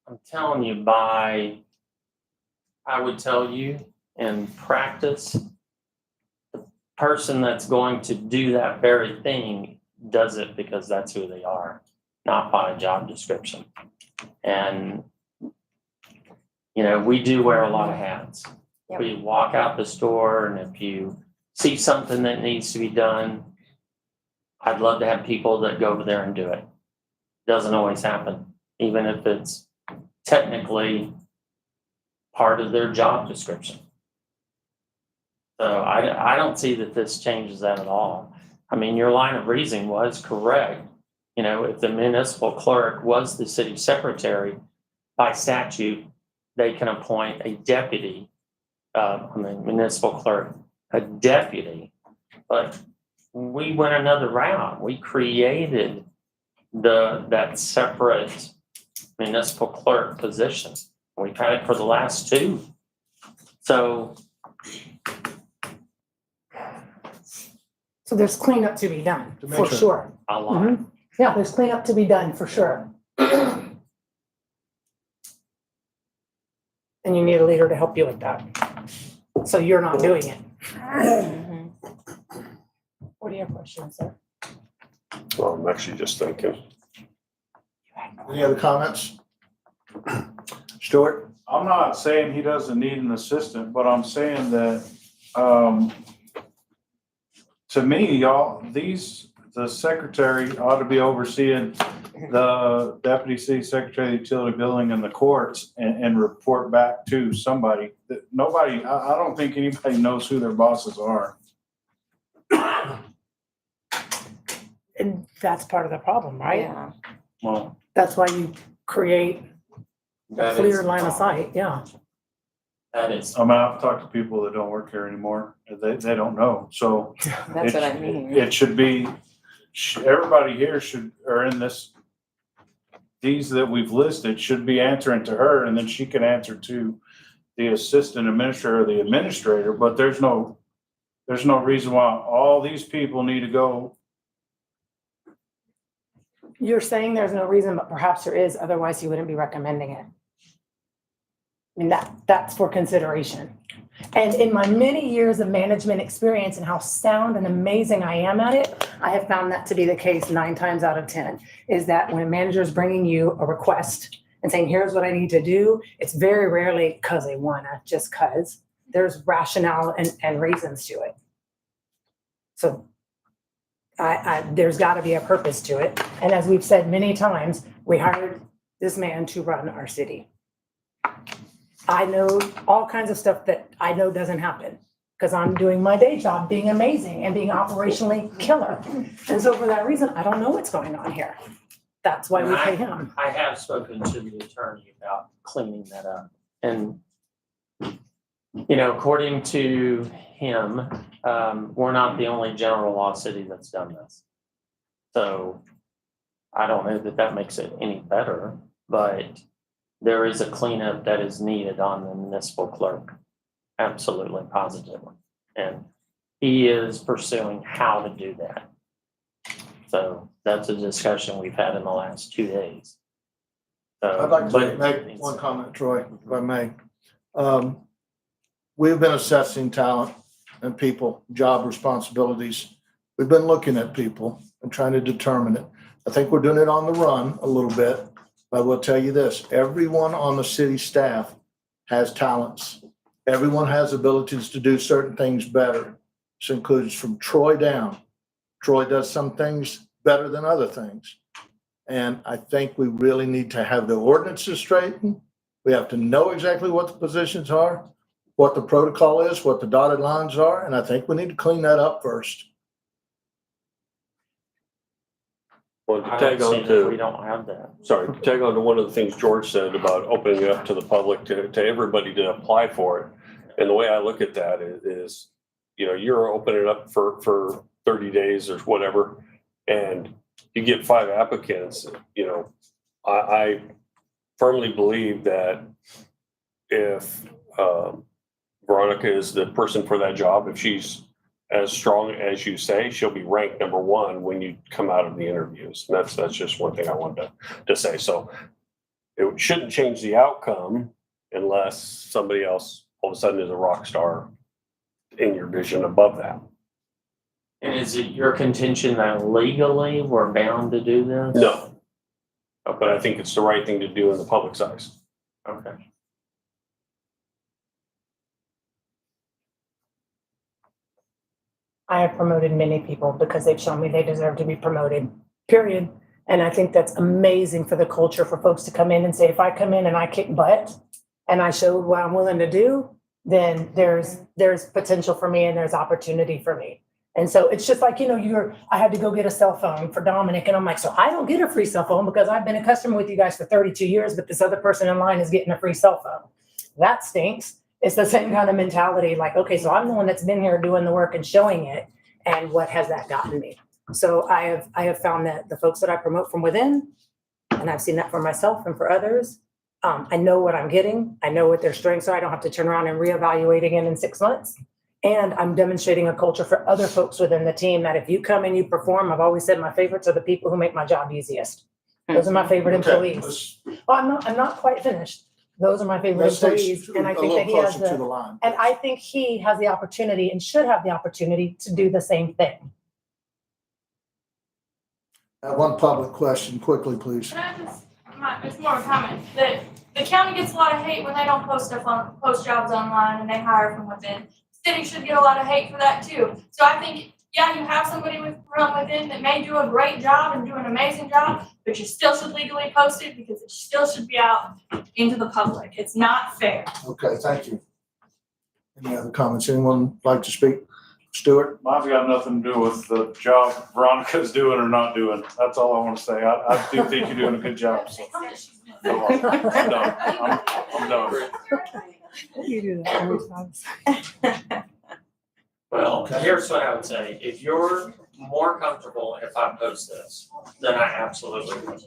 I'm telling you, I would tell you in practice, the person that's going to do that very thing does it because that's who they are, not by a job description. And, we do wear a lot of hats. Yep. We walk out the store and if you see something that needs to be done, I'd love to have people that go over there and do it. Doesn't always happen, even if it's technically part of their job description. So I don't see that this changes that at all. I mean, your line of reasoning was correct. If the municipal clerk was the city secretary, by statute, they can appoint a deputy, municipal clerk, a deputy. But we went another route. We created that separate municipal clerk position. We've had it for the last two. So So there's cleanup to be done, To make for sure. sure. a lot. Mhm. Yeah, there's cleanup to be done, for sure. And you need a leader to help you with that. So you're not doing it. Mhm. What are your questions, sir? Well, I'm actually just thinking. Any other comments? Stuart? I'm not saying he doesn't need an assistant, but I'm saying that, to me, y'all, the secretary ought to be overseeing the deputy city secretary, of utility billing and the courts and report back to somebody. That nobody, I don't think anybody knows who their bosses are. And that's part of the problem, right? Yeah. Well, That's why you create a That clear is- line of sight, yeah. That is, I mean, I've talked to people that don't work here anymore. They don't know. So That's what I mean. it should be, everybody here or in this, these that we've listed should be answering to her, and then she can answer to the assistant administrator or the administrator, but there's no reason why all these people need to go. You're saying there's no reason, but perhaps there is, otherwise you wouldn't be recommending it. I mean, that's for consideration. And in my many years of management experience and how sound and amazing I am at it, I have found that to be the case 9 times out of 10, is that when a manager is bringing you a request and saying, here's what I need to do, it's very rarely because they wanna, just because. There's rationale and reasons to it. So there's gotta be a purpose to it. And as we've said many times, we hired this man to run our city. I know all kinds of stuff that I know doesn't happen because I'm doing my day job, being amazing and being operationally killer. And so for that reason, I don't know what's going on here. That's why we pay him. I have spoken to the attorney about cleaning that up. And, according to him, we're not the only general law city that's done this. So I don't know that makes it any better, but there is a cleanup that is needed on the municipal clerk. Absolutely, positively. And he is pursuing how to do that. So that's a discussion we've had in the last 2 days. I'd like to make one comment, Troy, if I may. We've been assessing talent and people, job responsibilities. We've been looking at people and trying to determine it. I think we're doing it on the run a little bit. I will tell you this, everyone on the city staff has talents. Everyone has abilities to do certain things better. This includes from Troy down. Troy does some things better than other things. And I think we really need to have the ordinances straightened. We have to know exactly what the positions are, what the protocol is, what the dotted lines are, and I think we need to clean that up first. Well, to I tag don't on see that we to, don't have that. sorry, to tag on to one of the things George said about opening it up to the public, to everybody to apply for it. And the way I look at that is, you're opening it up for 30 days or whatever, and you get 5 applicants, I firmly believe that if Veronica is the person for that job, if she's as strong as you say, she'll be ranked number 1 when you come out of the interviews. And that's just one thing I wanted to say. So it shouldn't change the outcome unless somebody else all of a sudden is a rock star in your vision above that. And is it your contention that legally we're bound to do this? No, Okay. but I think it's the right thing to do in the public's eyes. Okay. I have promoted many people because they've shown me they deserve to be promoted, period. And I think that's amazing for the culture for folks to come in and say, if I come in and I kick butt and I showed what I'm willing to do, then there's potential for me and there's opportunity for me. And so it's just like, I had to go get a cell phone for Dominic and I'm like, so I don't get a free cell phone because I've been a customer with you guys for 32 years, but this other person in line is getting a free cell phone. That stinks. It's the same kind of mentality, like, okay, so I'm the one that's been here doing the work and showing it, and what has that gotten me? So I have found that the folks that I promote from within, and I've seen that for myself and for others, I know what I'm getting. I know what their strengths are. I don't have to turn around and reevaluate again in 6 months. And I'm demonstrating a culture for other folks within the team that if you come and you perform, I've always said my favorites are the people who make my job easiest. Those are my favorite employees. Well, I'm not quite finished. Those are my favorite employees, and I think that he has and I think he has the opportunity and should have the opportunity to do the same thing. One public question, quickly, please. Can I just, it's more of a comment, that the county gets a lot of hate when they don't post jobs online and they hire from within. City should get a lot of hate for that too. So I think yeah, you have somebody from within that may do a great job and do an amazing job, but you still should legally post it because it still should be out into the public. It's not fair. Okay, thank you. Any other comments? Anyone like to speak? Stuart? Mine's got nothing to do with the job Veronica's doing or not doing. That's all I want to say. I do think you're doing a good job, so. Come on. I'm done. I'm done. You do that every time. Well, here's what I would say. If you're more comfortable if I post this, then I absolutely would.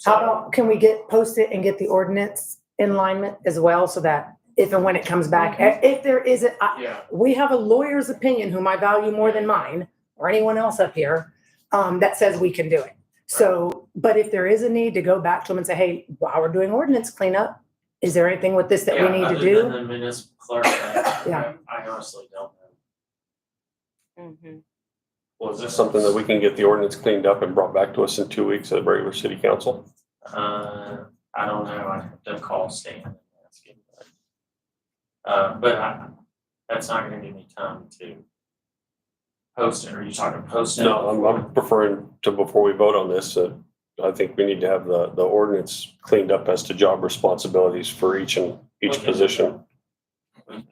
How about, can we post it and get the ordinance in alignment as well, so that if and when it comes back, if there is Yeah. we have a lawyer's opinion whom I value more than mine or anyone else up here, that says we can do it. So, but if there is a need to go back to them and say, hey, while we're doing ordinance cleanup, is there anything with this that we need to do? Other than the municipal clerk, Yeah. I honestly don't know. Mhm. Well, is this something that we can get the ordinance cleaned up and brought back to us in 2 weeks at regular city council? I don't know. I have to call Stan and ask him. But that's not gonna give me time to post it. Are you talking post it? No, I'm preferring to, before we vote on this, I think we need to have the ordinance cleaned up as to job responsibilities for each position.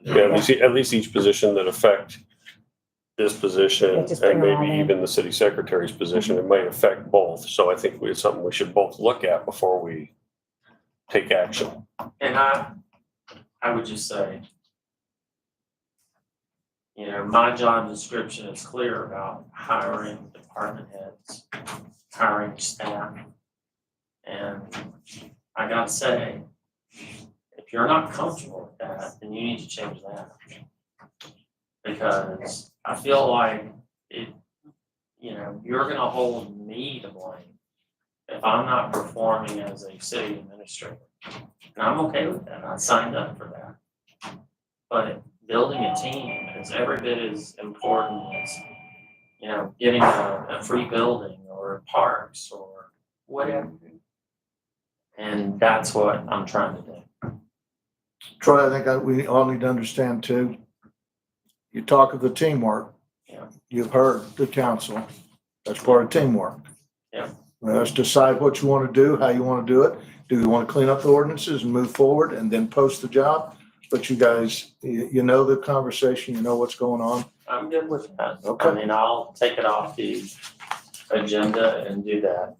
Yeah, at least each position that affect this position Yeah, just bring and them all maybe in. even the city secretary's position. It might affect both. So I think it's something we should both look at before we take action. And I would just say, my job description is clear about hiring department heads, hiring staff. And I gotta say, if you're not comfortable with that, then you need to change that. Because I feel like you're gonna hold me to blame if I'm not performing as a city administrator. And I'm okay with that. I signed up for that. But building a team is every bit as important as, getting a free building or parks or whatever. And that's what I'm trying to do. Troy, I think we all need to understand too. You talk of the teamwork. Yeah. You've heard the council. That's part of teamwork. Yeah. Let's decide what you want to do, how you want to do it. Do you want to clean up the ordinances and move forward and then post the job? But you guys, you know the conversation, you know what's going on. I'm good with that. Okay. I mean, I'll take it off the agenda and do that.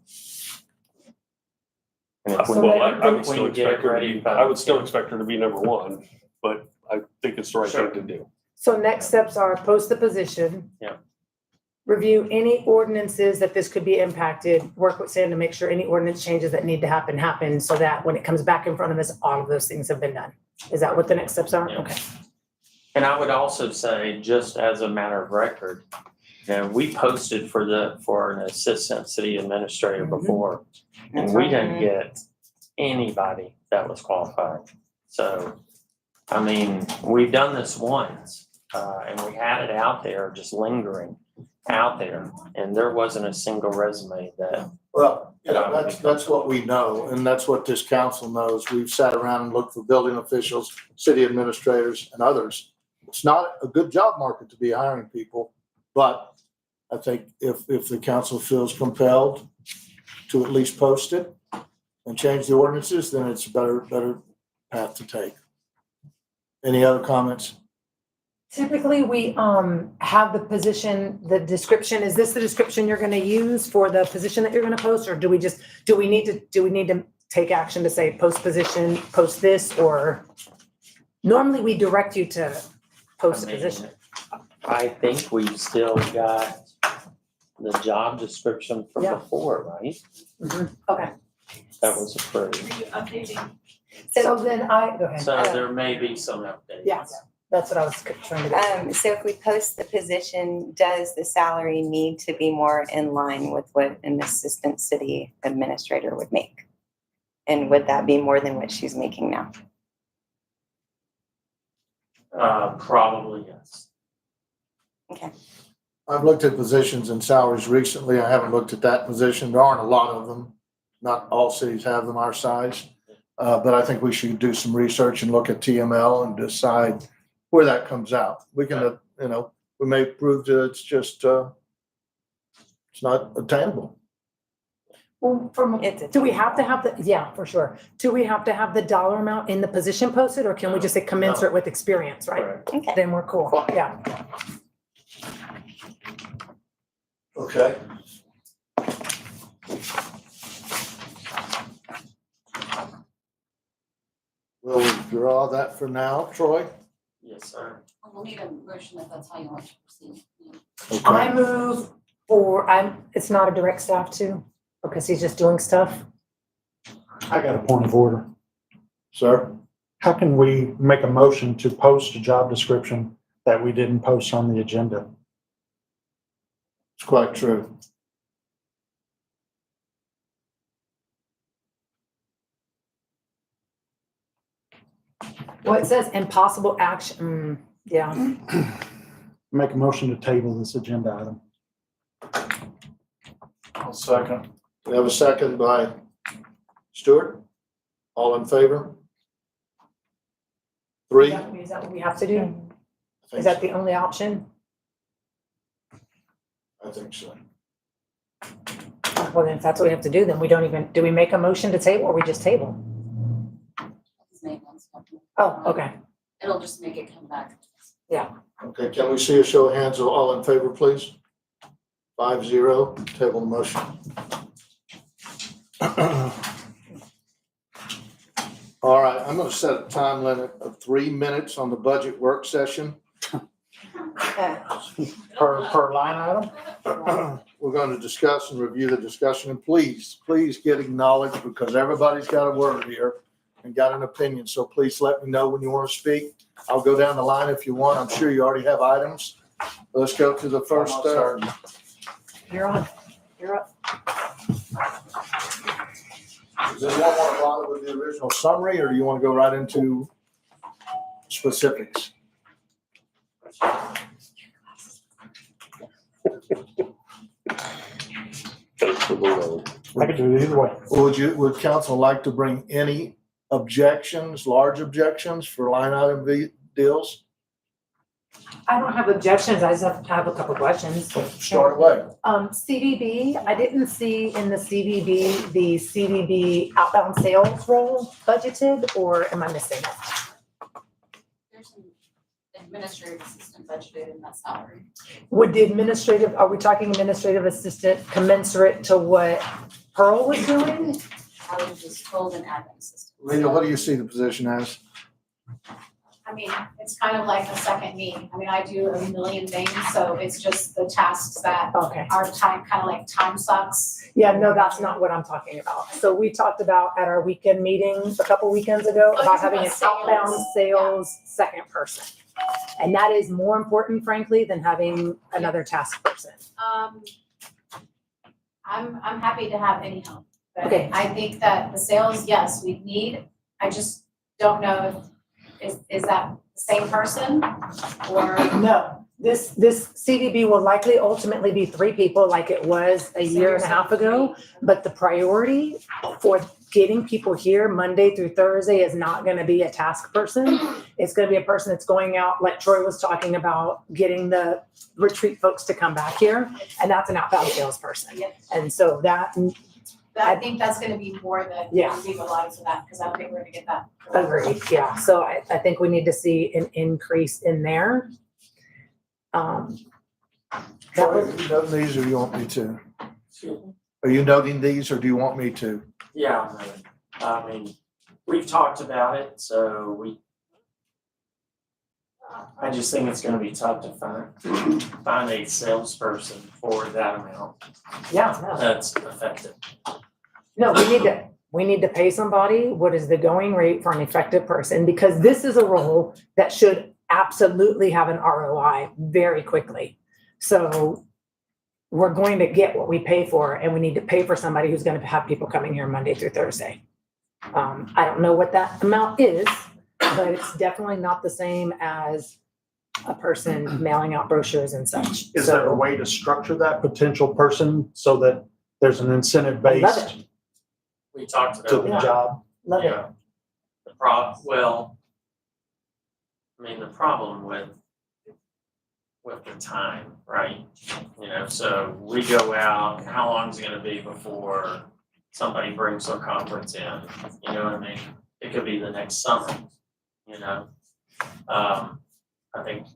And if we- Well, I would we still can get expect it her to ready be, by- I would still expect her to be number one, but I think it's the right thing to do. So next steps are post the position. Yeah. Review any ordinances that this could be impacted, work with Sam to make sure any ordinance changes that need to happen, so that when it comes back in front of us, all of those things have been done. Is that what the next steps are? Yeah. Okay. And I would also say, just as a matter of record, we posted for an assistant city administrator before, and we didn't get anybody that was qualified. So, I mean, we've done this once, and we had it out there, just lingering out there, and there wasn't a single resume that. Well, that's what we know, and that's what this council knows. We've sat around and looked for building officials, city administrators, and others. It's not a good job market to be hiring people, but I think if the council feels compelled to at least post it and change the ordinances, then it's a better path to take. Any other comments? Typically, we have the position, the description. Is this the description you're gonna use for the position that you're gonna post? Or do we need to take action to say post position, post this, or normally we direct you to post a position? I think we've still got the job description from Yeah. before, right? Okay. That was approved. Updating. So then go ahead. So there may be some updates. Yeah, that's what I was trying to do. So if we post the position, does the salary need to be more in line with what an assistant city administrator would make? And would that be more than what she's making now? Probably, yes. Okay. I've looked at positions and salaries recently. I haven't looked at that position. There aren't a lot of them. Not all cities have them our size. But I think we should do some research and look at TML and decide where that comes out. We can, we may prove that it's just, it's not attainable. Well, do we have to have the, yeah, for sure. Do we have to have the dollar amount in the position posted, or can we just say commensurate with experience, right? Okay. Then we're cool, yeah. Okay. We'll withdraw that for now, Troy. Yes, sir. We'll need a motion if that's how you want to proceed. I move for, it's not a direct staff too, because he's just doing stuff. I got a point of order. Sir? How can we make a motion to post a job description that we didn't post on the agenda? It's quite true. Well, it says impossible action, yeah. Make a motion to table this agenda item. I'll second. We have a second by Stuart. All in favor? Three? Is that what we have to do? I Is think that so. the only option? I think so. Well, then if that's what we have to do, then we don't even, do we make a motion to table or we just table? Just make one step. Oh, okay. It'll just make it come back. Okay, can we see a show of hands of all in favor, please? 5-0, table the motion. All right, I'm gonna set a time limit of 3 minutes on the budget work session. Per line item? We're going to discuss and review the discussion, and please get acknowledged, because everybody's got a word here and got an opinion, so please let me know when you want to speak. I'll go down the line if you want. I'm sure you already have items. Let's go to the first. You're on. You're up. Does anyone want to bother with the original summary, or do you want to go right into specifics? I could do it either way. Would council like to bring any objections, large objections for line item deals? I don't have objections. I just have a couple questions. Start away. CDB, I didn't see in the CDB, the CDB outbound sales role budgeted, or am I missing it? There's an administrative assistant budgeted in that salary. Would the administrative, are we talking administrative assistant commensurate to what Pearl was doing? I was just told an admin assistant. Lena, what do you see the position as? I mean, it's kind of like a second me. I mean, I do a million things, so it's just the tasks that Okay. are time, kind of like time sucks. Yeah, no, that's not what I'm talking about. So we talked about at our weekend meetings a couple weekends ago Oh, about you're having an talking about outbound sales. sales second person. And that is more important, frankly, than having another task person. I'm happy to have any help. But Okay. I think that the sales, yes, we need. I just don't know if, is that the same person or? No, this CDB will likely ultimately be 3 people like it was a year and a half ago. But the priority for getting people here Monday through Thursday is not gonna be a task person. It's gonna be a person that's going out, like Troy was talking about, getting the retreat folks to come back here. And that's an outbound salesperson. Yep. And so that, I think that's gonna be more than Yeah. we've allotted to that, because I don't think we're gonna get that. agreed, yeah. So I think we need to see an increase in there. That Troy, was, are you noting these, or you want me to? Are you noting these, or do you want me to? Yeah, I mean, we've talked about it, so I just think it's gonna be tough to find a salesperson for that amount yeah, no. that's effective. No, we need to pay somebody what is the going rate for an effective person, because this is a role that should absolutely have an ROI very quickly. So we're going to get what we pay for, and we need to pay for somebody who's going to have people coming here Monday through Thursday. I don't know what that amount is, but it's definitely not the same as a person mailing out brochures and such. Is there a way to structure that potential person so that there's an incentive I love based We talked to about the that. job? Love it. Yeah. The problem with with the time, right? You know, so we go out, how long is it gonna be before somebody brings their conference in? You know what I mean? It could be the next summer, you know? I think,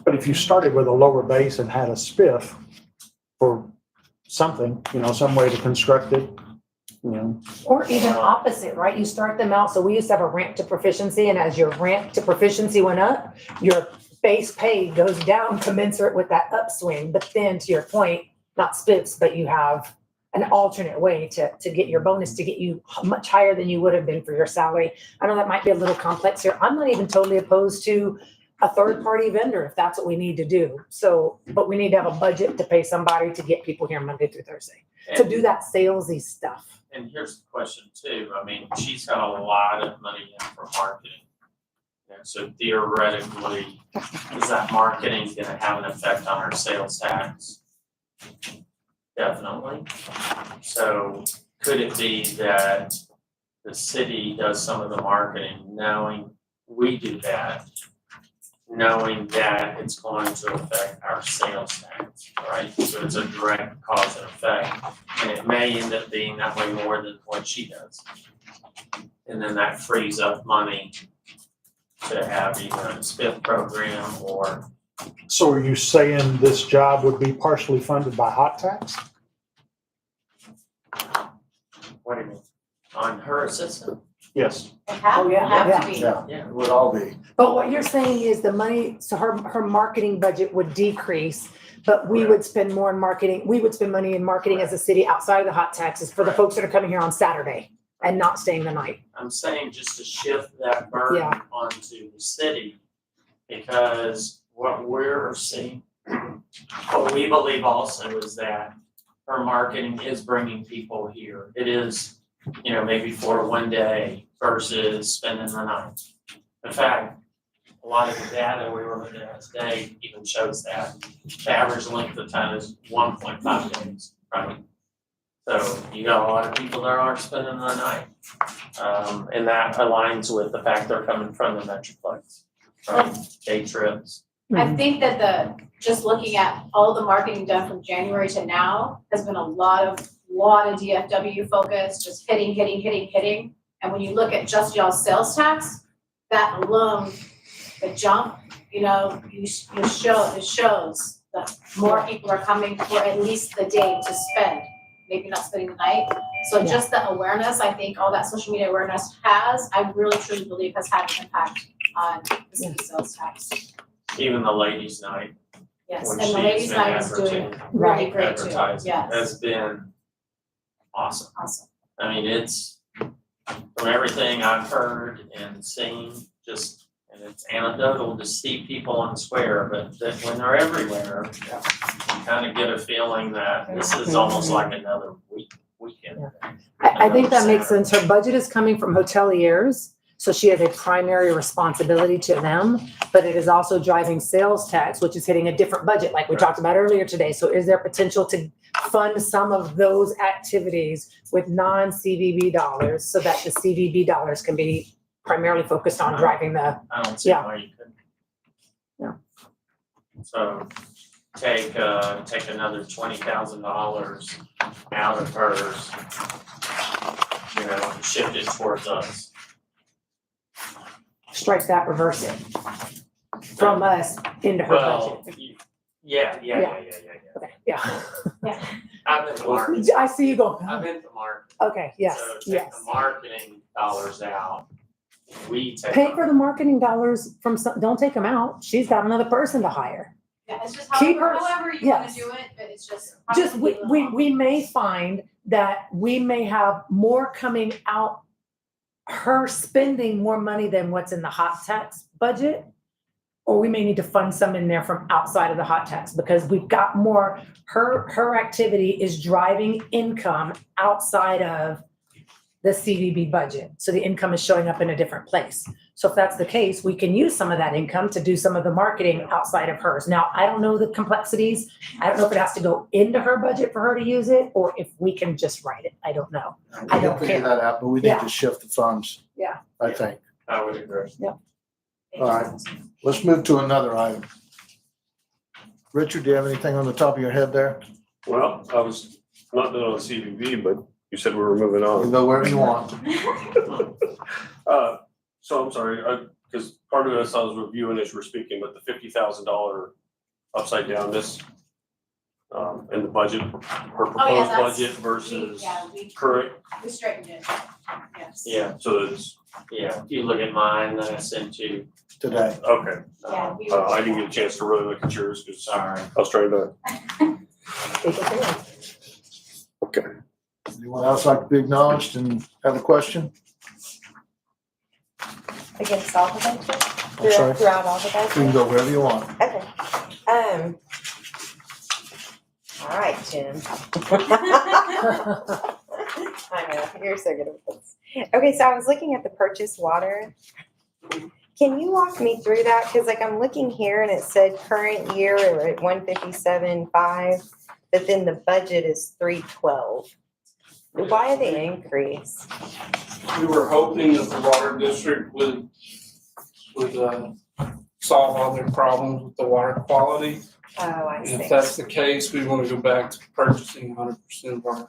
But if you started with a lower base and had a spiff for something, some way to construct it, Or even opposite, right? You start them out, so we used to have a ramp to proficiency, and as your ramp to proficiency went up, your base pay goes down commensurate with that upswing. But then, to your point, not spiffs, but you have an alternate way to get your bonus to get you much higher than you would have been for your salary. I know that might be a little complex here. I'm not even totally opposed to a third-party vendor if that's what we need to do. So, but we need to have a budget to pay somebody to get people here Monday through Thursday to do that salesy stuff. and here's the question too, I mean, she's got a lot of money in for marketing. And so theoretically, is that marketing gonna have an effect on our sales tax? Definitely. So could it be that the city does some of the marketing knowing we do that, knowing that it's going to affect our sales tax, right? So it's a direct cause and effect, and it may end up being that way more than what she does. And then that frees up money to have either a spiff program or. So are you saying this job would be partially funded by hot tax? What do you mean? On her assistant? Yes. Oh, yeah, to be. Yeah, Yeah. it would all be. But what you're saying is the money, so her marketing budget would decrease, but we would spend more in marketing, we would spend money in marketing as a city outside of the hot taxes for the folks that are coming here on Saturday and not staying the night. I'm saying just to shift that burden Yeah. onto the city, because what we're seeing, what we believe also is that her marketing is bringing people here. It is, maybe for one day versus spending the night. In fact, a lot of the data we were looking at today even shows that the average length of time is 1.5 days, right? So you got a lot of people that aren't spending the night. And that aligns with the fact they're coming from the Metroplex, right? Day trips. I think that just looking at all the marketing done from January to now has been a lot of DFW focus, just hitting. And when you look at just y'all's sales tax, that alone, the jump, it shows that more people are coming for at least the day to spend, maybe not spending the night. So just the awareness, I think all that social media awareness I really truly believe has had an impact on the city sales tax. Even the ladies' night. Yes, when and the she's ladies' been night is doing advertising- really great too, advertising yes. has been awesome. Awesome. I mean, it's from everything I've heard and seen, and it's anecdotal to see people on the square, but that when they're everywhere, you kind of get a feeling that this is almost like another weekend. I think that makes sense. Her budget is coming from hoteliers, so she has a primary responsibility to them, but it is also driving sales tax, which is hitting a different budget like we talked about earlier today. So is there potential to fund some of those activities with non-CVB dollars so that the CVB dollars can be primarily focused on driving the, I don't see why you couldn't. Yeah. So take another $20,000 out of hers, and shift it towards us. strike that, reverse it from us into her Well, budget. yeah. Okay, yeah. I'm in the market. I see you go. I'm in the market. Okay, yes, So take yes. the marketing dollars out. We take. Pay for the marketing dollars from some, don't take them out. She's got another person to hire. Yeah, it's just Keep however her- you wanna yes. do it, but it's just. Just, probably a little we may find that we may have more coming out, her spending more money than what's in the hot tax budget. Or we may need to fund some in there from outside of the hot tax because we've got more, her activity is driving income outside of the CVB budget. So the income is showing up in a different place. So if that's the case, we can use some of that income to do some of the marketing outside of hers. Now, I don't know the complexities. I don't know if it has to go into her budget for her to use it or if we can just write it. I don't know. I We don't can figure care. that out, but we need Yeah. to shift the funds. Yeah. I think. I would agree. All right, let's move to another item. Richard, do you have anything on the top of your head there? Well, I was not done on CVB, but you said we were moving You on. go wherever you want. So I'm sorry, because part of this I was reviewing as we're speaking, but the $50,000 upside down this in the budget, her proposed that's- budget versus Yeah, we current. straightened it, yes. Yeah, So it's, yeah. If you look at mine that I sent you. Today. okay. Yeah, we I didn't get a chance to really look at yours because I Sorry. was trying to, okay. Anyone else like to be acknowledged and have a question? Against all the budget? I'm sorry? Throughout all the You can budget? go wherever you want. Okay. All right, Jim. I know, you're so good at this. Okay, so I was looking at the purchase water. Can you walk me through that? Cause like I'm looking here and it said current year we're at 157.5, but then the budget is 312. Why the increase? We were hoping that the water district would solve all their problems with the water quality. Oh, I And see. if that's the case, we want to go back to purchasing 100% of our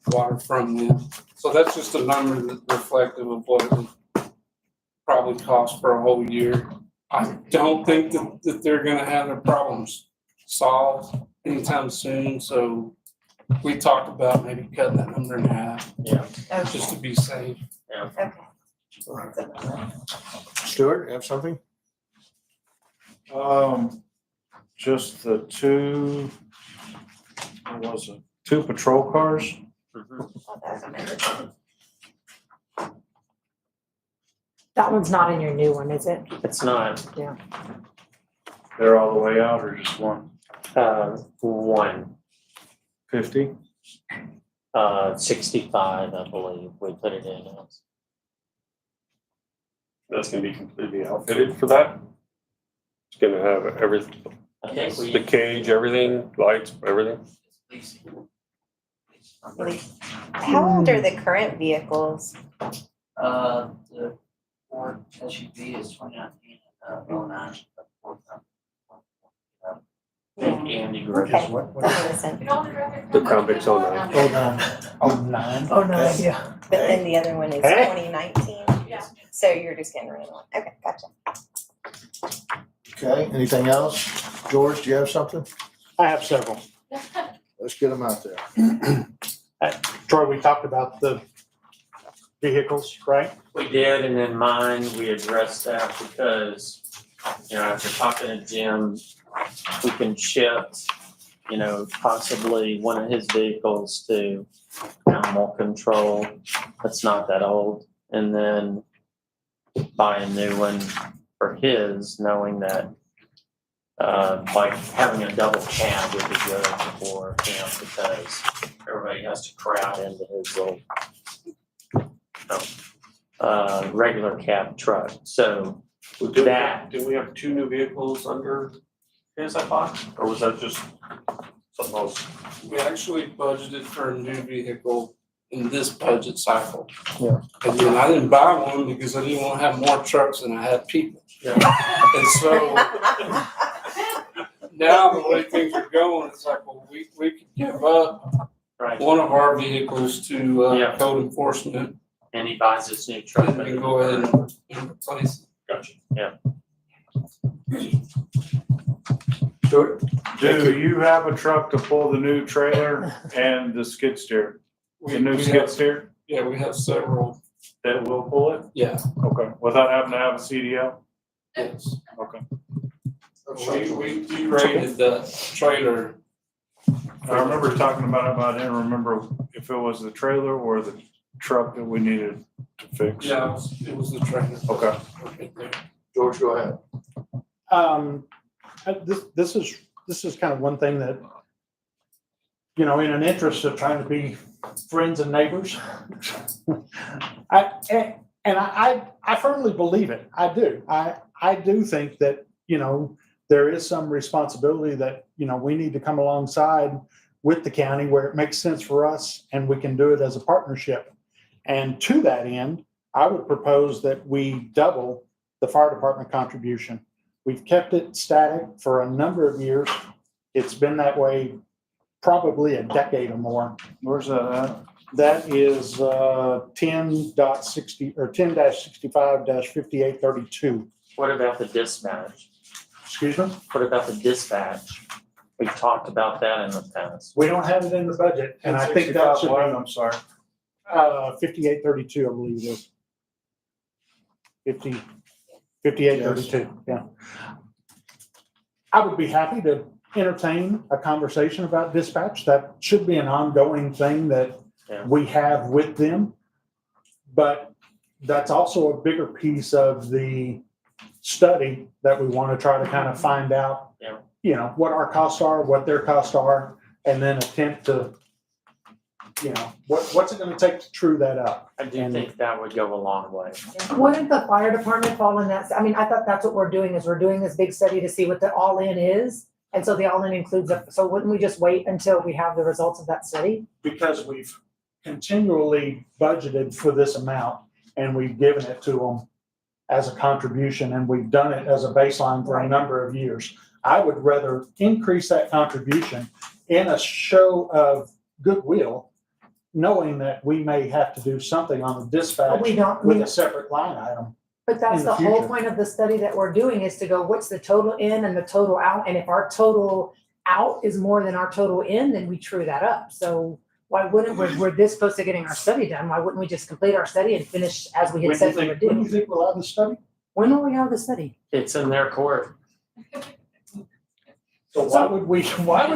water from them. So that's just a number that's reflective of what it would probably cost for a whole year. I don't think that they're gonna have their problems solved anytime soon, so we talked about maybe cutting that number in half, just to be safe. Okay. Stuart, you have something? Just the two, what was it? 2 patrol cars? That one's not in your new one, is it? It's not, They're all the way out or just one? 50? 65, I believe, we put it in as. That's gonna be completely outfitted for that. It's gonna have everything, I think the we, cage, everything, lights, everything. How old are the current vehicles? The Ford SUV is 2019, 09. I think Andy grew. Okay. That makes sense. The Crown Vic's on that. Hold on. 09. Oh, no idea. But then the other one is Hey. 2019? Yeah. So you're just getting rid of one. Okay, gotcha. Okay, anything else? George, do you have something? I have several. Let's get them out there. Troy, we talked about the vehicles, right? We did, and then mine, we addressed that because, after talking to Jim, we can shift, possibly one of his vehicles to animal control that's not that old, and then buy a new one for his, knowing that like having a double cab would be good for him because everybody has to crowd into his little regular cab truck. So that, Did we have 2 new vehicles under his, I thought, or was that just something else? We actually budgeted for a new vehicle in this budget cycle. Yeah. And then I didn't buy one because I didn't want to have more trucks than I had people. Yeah. And so now the way things are going, it's like, well, we could give up right, one of our vehicles to Yeah. code enforcement and he buys this new truck. and we can go ahead and replace it. Gotcha. Stuart? Do you have a truck to pull the new trailer and the skid steer? The new We skid have- steer Yeah, we have several, that will pull it? yeah, Okay, without having to have a CDL? yes. Okay. We degraded the trailer. I remember talking about it, but I didn't remember if it was the trailer or the truck that we needed to fix. Yeah, it was the trailer. Okay. Right there. George, go ahead. This is kind of one thing that, in an interest of trying to be friends and neighbors. I firmly believe it. I do. I do think that, there is some responsibility that, we need to come alongside with the county where it makes sense for us and we can do it as a partnership. And to that end, I would propose that we double the fire department contribution. We've kept it static for a number of years. It's been that way probably a decade or more. Where's that at? That is 10.60 or 10-65-5832. What about the dispatch? Excuse me? What about the dispatch? We've talked about that in the past. We don't have it in the budget, and I think that should 65 be I'm sorry. 5832, I believe it is. 5832, yeah. I would be happy to entertain a conversation about dispatch. That should be an ongoing thing that we have with them. But that's also a bigger piece of the study that we want to try to kind of find out, you know, what our costs are, what their costs are, and then attempt to, you know, what's it going to take to true that up? I do think that would go a long way. Wouldn't the fire department fall in that? I mean, I thought that's what we're doing, is we're doing this big study to see what the all-in is. And so the all-in includes, so wouldn't we just wait until we have the results of that study? Because we've continually budgeted for this amount and we've given it to them as a contribution, and we've done it as a baseline for a number of years. I would rather increase that contribution in a show of goodwill, knowing that we may have to do something on the dispatch We don't, with a separate line item. but that's in the the whole future. point of the study that we're doing, is to go, what's the total in and the total out? And if our total out is more than our total in, then we true that up. So why wouldn't, we're this close to getting our study done, why wouldn't we just complete our study and finish as we had said we would When do do? you think we'll have the study? When will we have the study? It's in their court. So why would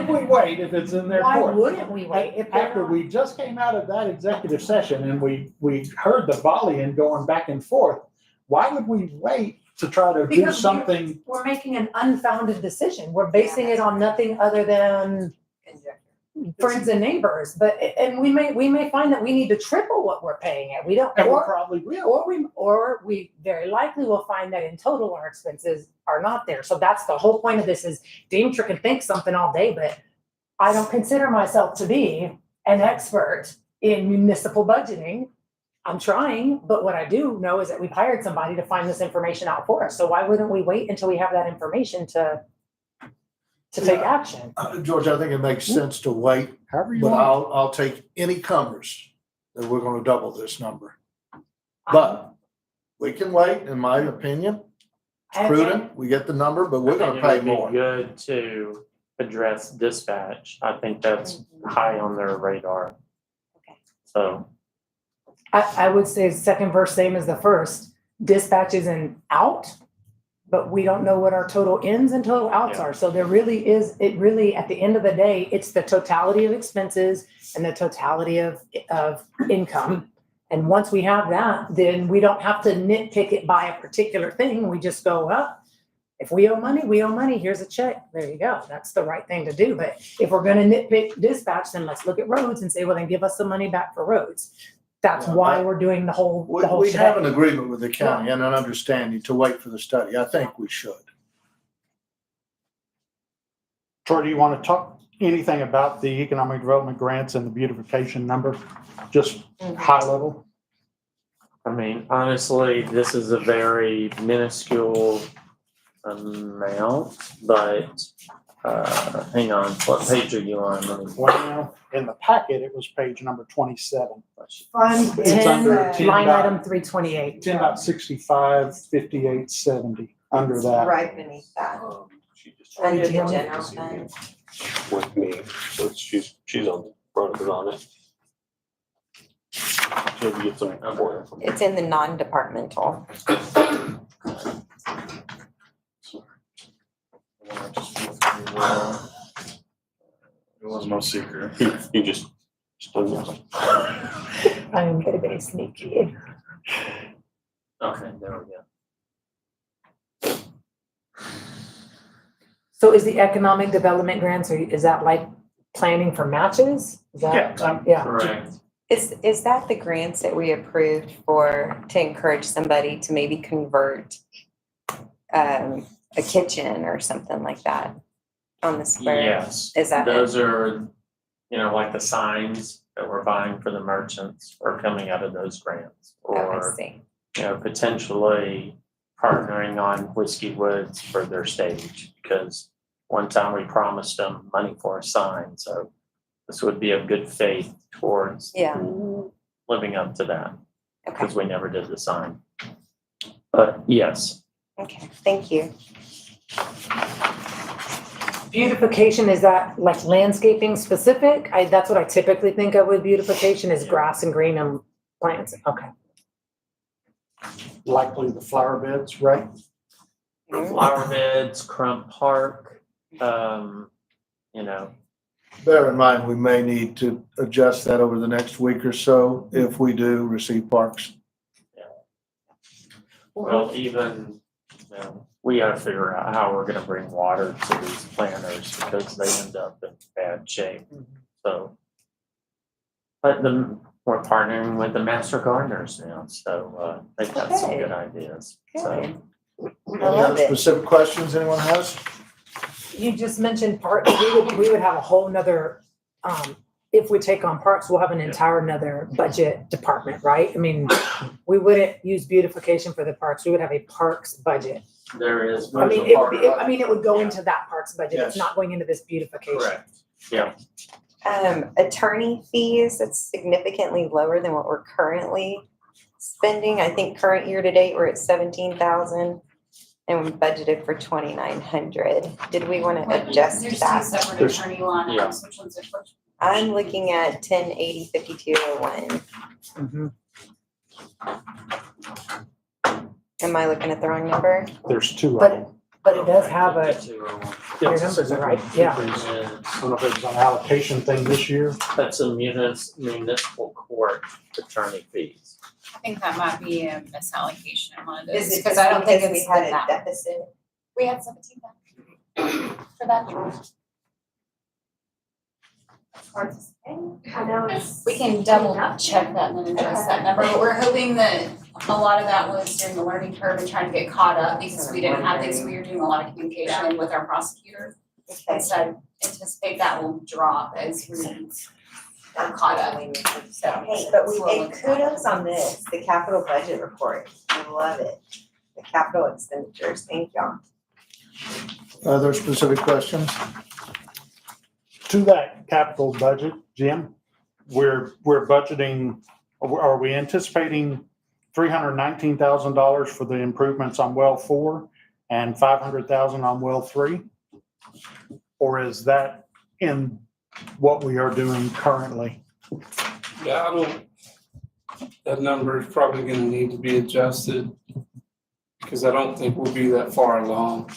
we wait if it's in their Why court? wouldn't we wait? If they're After not- we just came out of that executive session and we heard the volleying going back and forth, why would we wait to try to do Because something? We're making an unfounded decision. We're basing it on nothing other than friends and neighbors, and we may find that we need to triple what we're paying it. We don't, And we or probably will. or we very likely will find that in total our expenses are not there. So that's the whole point of this. Is Demetra can think something all day, but I don't consider myself to be an expert in municipal budgeting. I'm trying, but what I do know is that we've hired somebody to find this information out for us. So why wouldn't we wait until we have that information to take action? George, I think it makes sense to wait, However you but want. I'll take any comers that we're gonna double this number. But we can wait, in my opinion. It's prudent, we get the number, but we're gonna pay more. I think it would be good to address dispatch. I think that's high on their radar. So, I would say second verse, same as the first. Dispatch is an out, but we don't know what our total ins and total outs Yeah. are. So there really is, it really, at the end of the day, it's the totality of expenses and the totality of income. And once we have that, then we don't have to nitpick it by a particular thing. We just go, well, if we owe money, we owe money. Here's a check. There you go. That's the right thing to do. But if we're going to nitpick dispatch, then let's look at roads and say, well, then give us some money back for roads. That's Yeah, why we're doing the whole We have an shebang. agreement with the county and an understanding to wait for the study. I think we should. Troy, do you want to talk anything about the economic development grants and the beautification number? Just high level? I mean, honestly, this is a very minuscule amount, but, hang on, what page are you on? Well, in the packet, it was page number 27. Fund It's under 10, line 10. item 328. 10.655870 under that. Right beneath that, under the general fund. With me, so she's on front of it on it. She'll get some more information. It's in the non-departmental. It was no secret. You just I am very sneaky. Okay, there we go. So is the economic development grants, or is that like planning for matches? Is that, yeah. Correct. Is that the grants that we approved for, to encourage somebody to maybe convert a kitchen or something like that on the square? Yes. Is that it? Those are, like the signs that we're buying for the merchants are coming out of those grants. Oh, I Or, see. Potentially partnering on Whiskey Woods for their stage, because one time we promised them money for a sign, so this would be a good faith towards Yeah. living up to that, Okay, because we never did the sign. But yes, okay, thank you. Beautification, is that like landscaping specific? That's what I typically think of with beautification is grass and green and plants. Okay. Likely the flower beds, right? flower beds, Crump Park, you know, Bear in mind, we may need to adjust that over the next week or so if we do receive parks. well, even, you know, we gotta figure out how we're gonna bring water to these planters because they end up in bad shape, so. But we're partnering with the Master Gardeners now, so, they've got some good ideas, so. Good. Any other specific questions anyone has? You just mentioned parks, we would have a whole nother, if we take on parks, we'll have an entire nother budget department, right? I mean, we wouldn't use beautification for the parks, we would have a parks budget. There is. I mean, it would go into that parks budget, it's Yes. not going into this beautification. Correct, yeah. Attorney fees, it's significantly lower than what we're currently spending. I think current year to date, we're at 17,000 and we budgeted for 2,900. Did we want to adjust There's that? two separate attorney line Yeah. items, which one's it? I'm looking at 1080-5201. Am I looking at the wrong number? There's two of But, them. but it does have a, your Yes, numbers are right, yeah. I don't know if it was an allocation thing this year. That's a municipal court attorney fees. I think that might be a misallocation in one of Is those, it because just I don't think because it's we had been a that. deficit? We had 17,000 for that. Hard to say. I know it's. We can double check that and then adjust that number, but we're hoping that a lot of that was during the learning curve and trying to get caught up because we didn't have things, we were doing a lot of communication with our prosecutor. Okay. And so I anticipate that will drop as we are caught up, so. Hey, but we will hey, look at that. kudos on this, the capital budget report. I love it. The capital expenditures, thank y'all. Other specific questions? To that capital budget, Jim, we're budgeting, are we anticipating $319,000 for the improvements on well 4 and $500,000 on well 3? Or is that in what we are doing currently? Yeah, that number is probably gonna need to be adjusted, because I don't think we'll be that far along.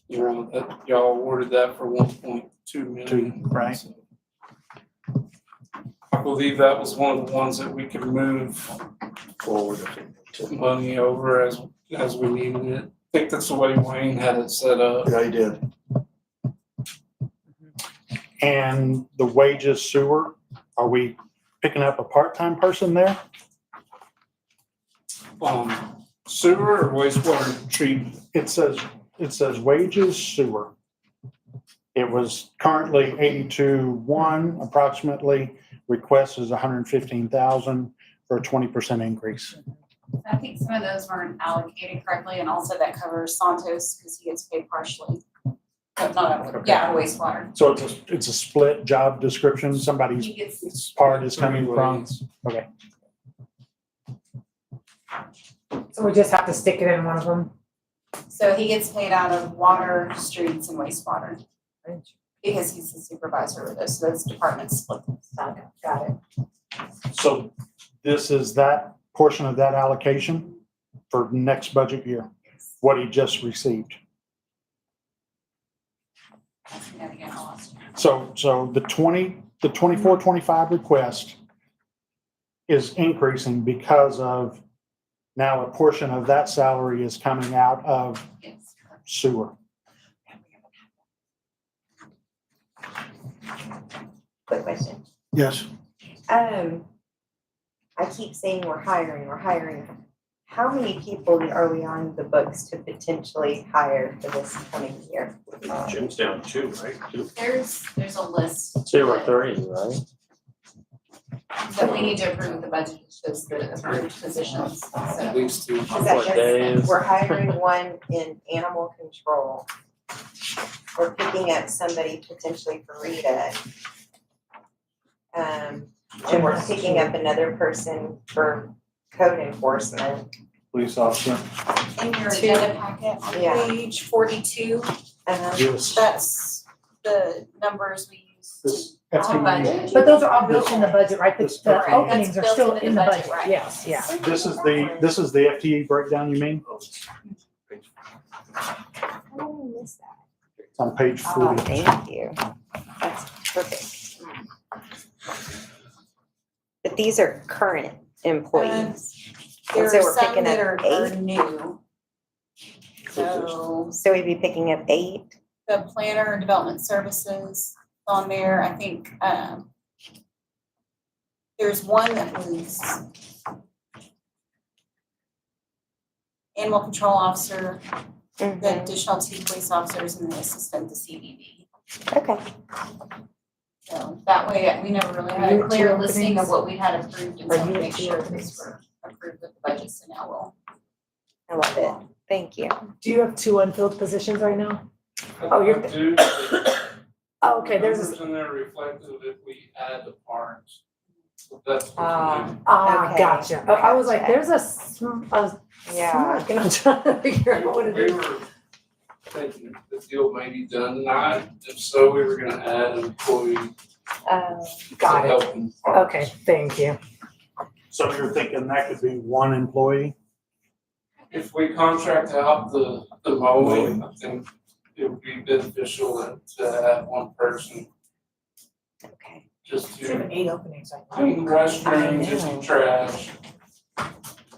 You know, that y'all awarded that for 1.2 million. Right. So I believe that was one of the ones that we could move Forward. money over as we needed it. I think that's the way Wayne had it set up. Yeah, he did. And the wages sewer, are we picking up a part-time person there? Sewer or wastewater treatment? It says wages sewer. It was currently 82.1 approximately, request is 115,000 for a 20% increase. I think some of those weren't allocated correctly, and also that covers Santos, because he gets paid partially. But not, yeah, wastewater. So it's a split job description, somebody's He gets, part is coming from, okay. So we just have to stick it in one of them. so he gets paid out of water, streets, and wastewater. Because he's the supervisor of those, so those departments split. Got it. So this is that portion of that allocation for next budget year, what he just received. Yeah, again, I lost you. So the 24-25 request is increasing because of now a portion of that salary is coming out of Yes, correct. sewer. Quick question. Yes. I keep saying we're hiring. How many people are we on the books to potentially hire for this coming year? Jim's down 2, right? 2. There's a list. 2 or 3, right? That we need to approve with the budget, it shows the approved positions, At so. least 2. Is that What just- days? We're hiring one in animal control we're picking up somebody potentially for Rita. And we're picking up another person for code enforcement. Police officer. In your agenda packet on Yeah. page 42, Yes. that's the numbers we use. This on FTE, budget. But those are all built in the budget, right? The This- the Correct. openings are That's still built in into the the budget, budget, right. yes, yeah. this is the FTE breakdown, you mean? How did I miss that? It's on page Oh, 40. thank you. That's perfect. But these are current employees. There And so are we're some picking that up are 8. new. So So we'd be picking up 8. the planner and development services on there, I think, there's one that was animal control officer, the additional 2 police officers and the assistant to CBB. Okay. So that way, we never really had Are you a at clear two listing of openings? what we had approved and Are so you at make two sure openings? these were approved with the budget, so now we'll. I love it. Thank you. Do you have 2 unfilled positions right now? Oh, you're, oh, okay, there's, Numbers in there reflective if we add the parts. That's what Okay. gotcha. I was like, Gotcha. there's a Yeah. smirk, and I'm trying to figure we out what it we is. were thinking the deal may be done tonight, if so, we were gonna add an employee to Got it. help in parts. Okay, thank you. So you're thinking that could be one employee? If we contract out the mowing, I think it would be beneficial to have one person Okay. just You have to 8 openings right now. clean the restrooms, just trash,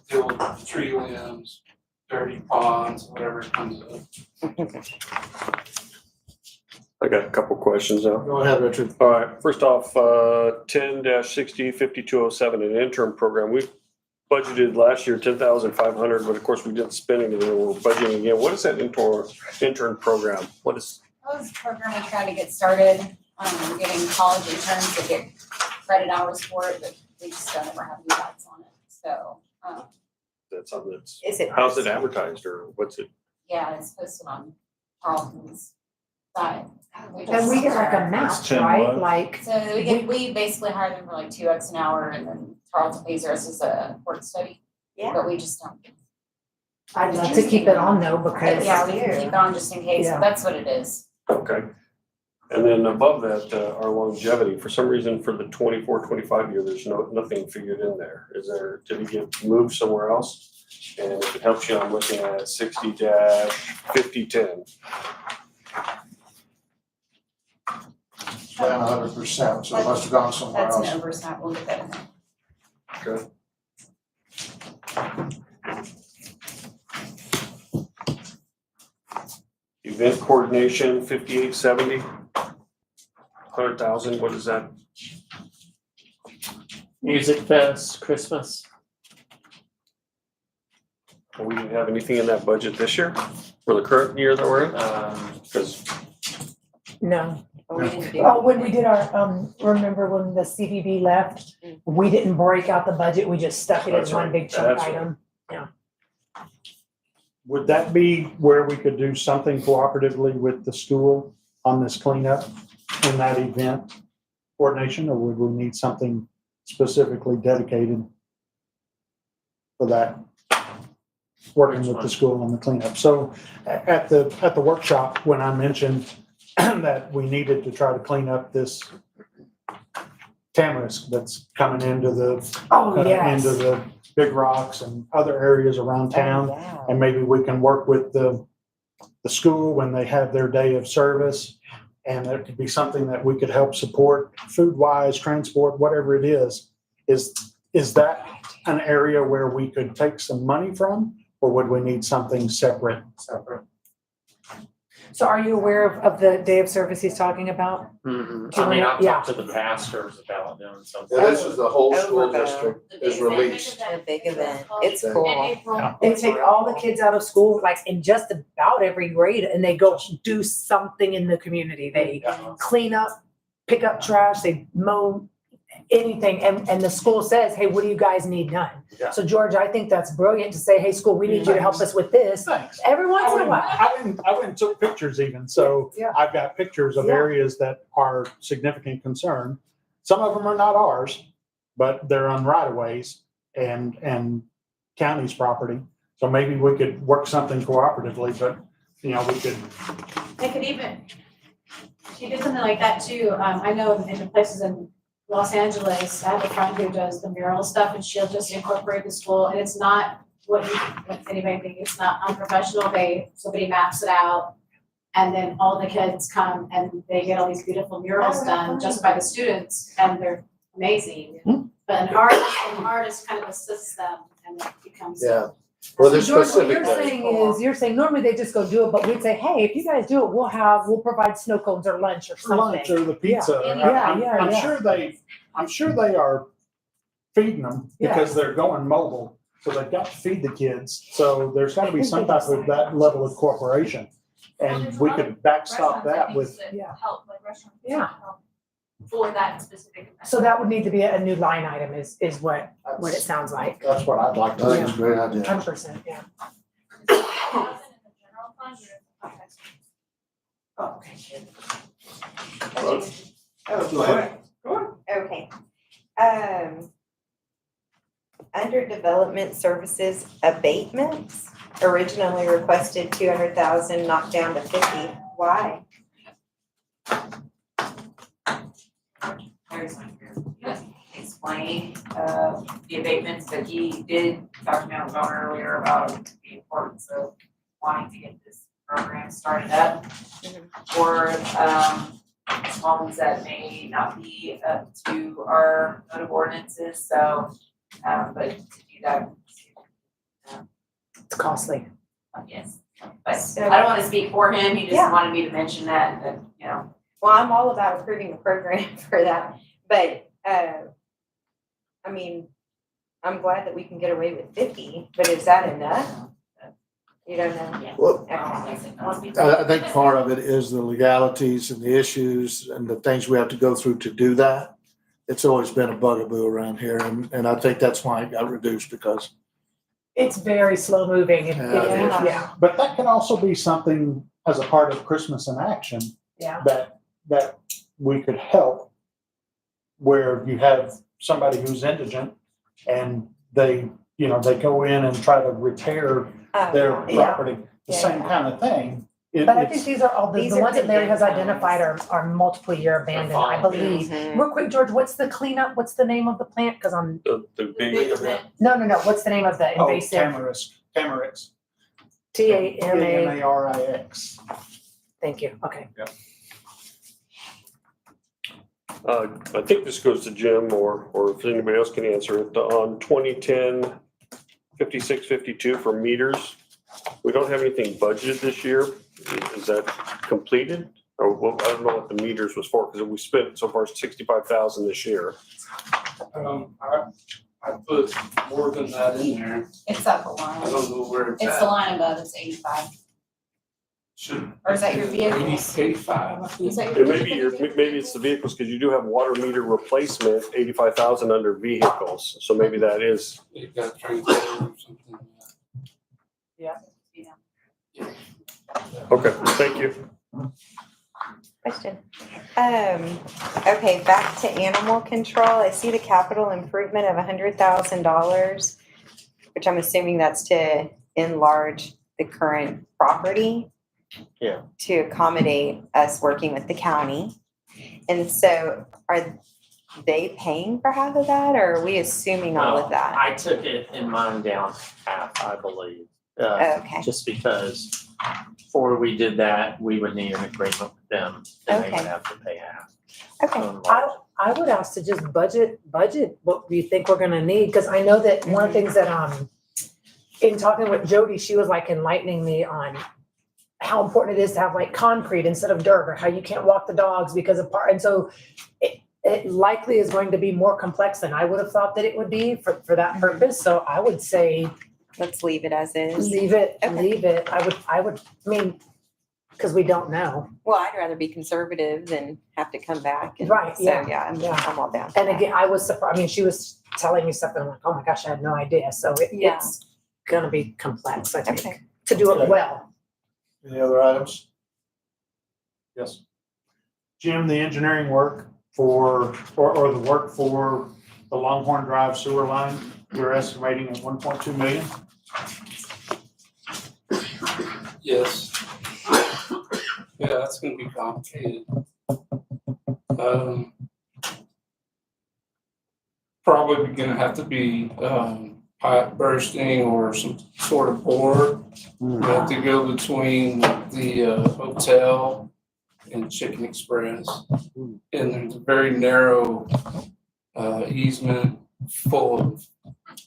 deal with tree limbs, dirty ponds, whatever comes up. I got a couple questions now. Go ahead, Richard. All right, first off, 10-60-5207, an interim program. We budgeted last year 10,500, but of course we didn't spend anything. We're budgeting again. What is that intern program? What is? That was a program we tried to get started, getting college interns to get credit hours for it, but we just don't ever have any lights on it. So, That's something that's, Is it? how's it advertised or what's it? yeah, it's posted on Carlton's site. And we get like a match, It's 10 right? what? Like, So we basically hire them for like $2 an hour and then Carlton pays us as a work study. Yeah. But we just don't. I'd love to keep it on though, because. Yeah, we can keep it on just in case, Yeah. but that's what it is. Okay. And then above that, our longevity, for some reason for the 24-25 year, there's nothing figured in there. Is there, did it get moved somewhere else? And if it helps you, I'm looking at 60-5010. Down 100%, so it must have gone somewhere That's an else. oversight, we'll get that in there. Okay. Event coordination, 5870. 100,000, what is that? Music Fest, Christmas. We didn't have anything in that budget this year for the current year that we're in? Because No. But we didn't do. Oh, when we did our, remember when the CVB left, we didn't break out the budget, we just stuck it That's in one right. big chunk That's right. item. Would that be where we could do something cooperatively with the school on this cleanup in that event coordination, or would we need something specifically dedicated for that? Working with the school on the cleanup. So at the workshop, when I mentioned that we needed to try to clean up this tamarisk that's coming into the Oh, yes. into the big rocks and other areas around town. Yeah. And maybe we can work with the school when they have their day of service. And it could be something that we could help support food wise, transport, whatever it is. Is that an area where we could take some money from? Or would we need something separate? So are you aware of the day of service he's talking about? I mean, I've talked to the pastors about doing something. Yeah, this is the whole school Overbow. district is released. A big event. It's In cool. April. They take all the kids out of school, like in just about every grade, and they go do something in the community. They clean up, pick up trash, they mow anything, and the school says, hey, what do you guys need done? Yeah. So George, I think that's brilliant to say, hey, school, we need you to help us with this Thanks. every once in a while. I went and took pictures even, so Yeah. I've got pictures of Yeah. areas that are significant concern. Some of them are not ours, but they're on right of ways and county's property. So maybe we could work something cooperatively, but, we could, They could even, she did something like that too. I know in the places in Los Angeles, I have a friend who does the mural stuff and she'll just incorporate the school and it's not what anybody think, it's not unprofessional. Somebody maps it out and then all the kids come and they get all these beautiful murals done just by the students and they're amazing. But an artist kind of assists them and it becomes. Yeah. Well, there's George, what specific. you're saying normally they just go do it, but we'd say, hey, if you guys do it, we'll provide snow cones or lunch or something. lunch or the pizza. Yeah. I'm sure they are feeding them because they're going mobile. So they've got to feed the kids. So there's got to be some type of that level of cooperation. And we could backstop that with. Help, like restaurants. Yeah. help For that specific event. So that would need to be a new line item is what it sounds like. That's what I'd like I to think it's a great idea. 100%, yeah. Okay. Under development services abatements, originally requested 200,000, knocked down to 50. Why? There's one here. Explain, the abatements, but he did talk to me on the phone earlier about the importance of wanting to get this program started up for, small ones that may not be up to our code of ordinances, so, but to do that. It's costly. Yes, but I don't wanna speak for him, he just Yeah. wanted me to mention that, Well, I'm all about approving a program for that, but, I mean, I'm glad that we can get away with 50, but is that enough? You don't know? Well, Okay. I think part of it is the legalities and the issues and the things we have to go through to do that. It's always been a bugaboo around here, and I think that's why it got reduced because. It's very slow moving. Yeah. But that can also be something as a part of Christmas in Action. Yeah. That we could help where you have somebody who's indigent and they go in and try to repair their property, the same kind of thing. But I think these are all, the These ones are that Larry has the identified are multiple year abandoned, I believe. Mhm. Real quick, George, what's the cleanup? What's the name of the plant? Cause I'm, The big, no, what's the name of the Oh, invasive? Tamarix. TAMA, TAMARIX. thank you, okay. I think this goes to Jim or if anybody else can answer it. On 2010, 5652 for meters, we don't have anything budgeted this year. Is that completed? Or I don't know what the meters was for, because we spent so far 65,000 this year. I put more than that in there. It's up a I line. don't know where it's It's the at. line above, it's 85. Should. Or is that your vehicles? 85, I think. Is that It your may be maybe it's the vehicles, because you do have water meter replacement, 85,000 under vehicles. So maybe that is. You got transfer or something. Okay, thank you. Question. Okay, back to animal control. I see the capital improvement of $100,000, which I'm assuming that's to enlarge the current property. Yeah. To accommodate us working with the county. And so are they paying for half of that, or are we assuming all of that? I took it in mine down half, I believe. Okay. Just because before we did that, we would need an agreement with them, and they would Okay. have to pay half. Okay. I would ask to just budget what we think we're gonna need, because I know that one of the things that, in talking with Jody, she was like enlightening me on how important it is to have like concrete instead of dirt, or how you can't walk the dogs because of and so it likely is going to be more complex than I would have thought that it would be for that purpose. So I would say, Let's leave it as is. leave it. Okay. I mean, because we don't know. Well, I'd rather be conservative than have to come back. And Right, so, yeah, yeah, yeah. I'm all down. for And that. again, I was surprised, I mean, she was telling me something, I'm like, oh my gosh, I had no idea. So Yeah. it's gonna be complex, I Okay. think, to do it well. Any other items? Yes. Jim, the engineering work or the work for the Longhorn Drive sewer line, we're estimating at 1.2 million. Yes. Yeah, that's gonna be complicated. Probably gonna have to be, pipe bursting or some sort of bore. We have to go between the, hotel and Chicken Express. And there's a very narrow, easement full of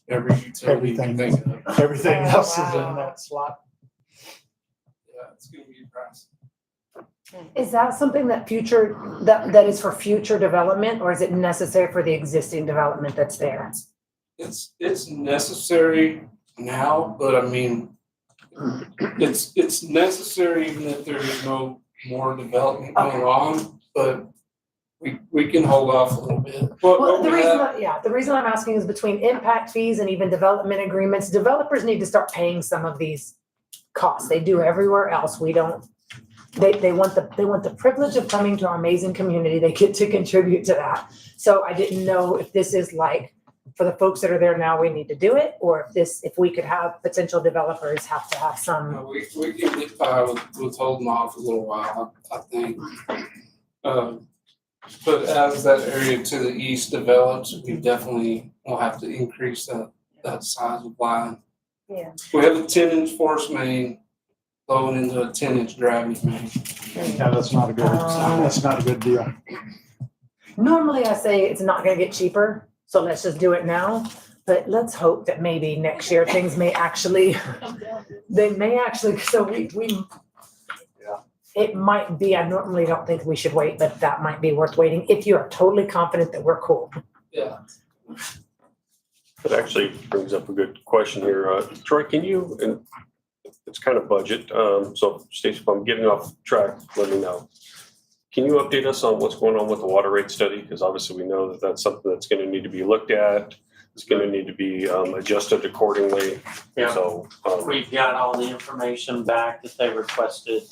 every utility you can think of. Everything Oh, else is wow. in that slot. Yeah, it's gonna be pricey. Is that something that that is for future development, or is it necessary for the existing development that's there? It's necessary now, but I mean, it's necessary even if there is no more development going on, but we can hold off a little bit. Well, the reason I'm asking is between impact fees and even development agreements, developers need to start paying some of these costs. They do everywhere else. We don't. They want the privilege of coming to our amazing community. They get to contribute to that. So I didn't know if this is like, for the folks that are there now, we need to do it, or if we could have potential developers have to have some. We can get by with holding off a little while, I think. But as that area to the east develops, we definitely will have to increase that size of line. Yeah. We have a 10-inch force main flowing into a 10-inch gravity main. Yeah, that's not a good deal. Normally I say it's not gonna get cheaper, so let's just do it now. But let's hope that maybe next year things may actually, so we. It might be, I normally don't think we should wait, but that might be worth waiting if you are totally confident that we're cool. Yeah. It actually brings up a good question here. Troy, can you, and it's kind of budget, so Stacey, if I'm getting off track, let me know. Can you update us on what's going on with the water rate study? Because obviously we know that that's something that's going to need to be looked at. It's going to need to be adjusted accordingly. Yeah. So We've got all the information back that they requested.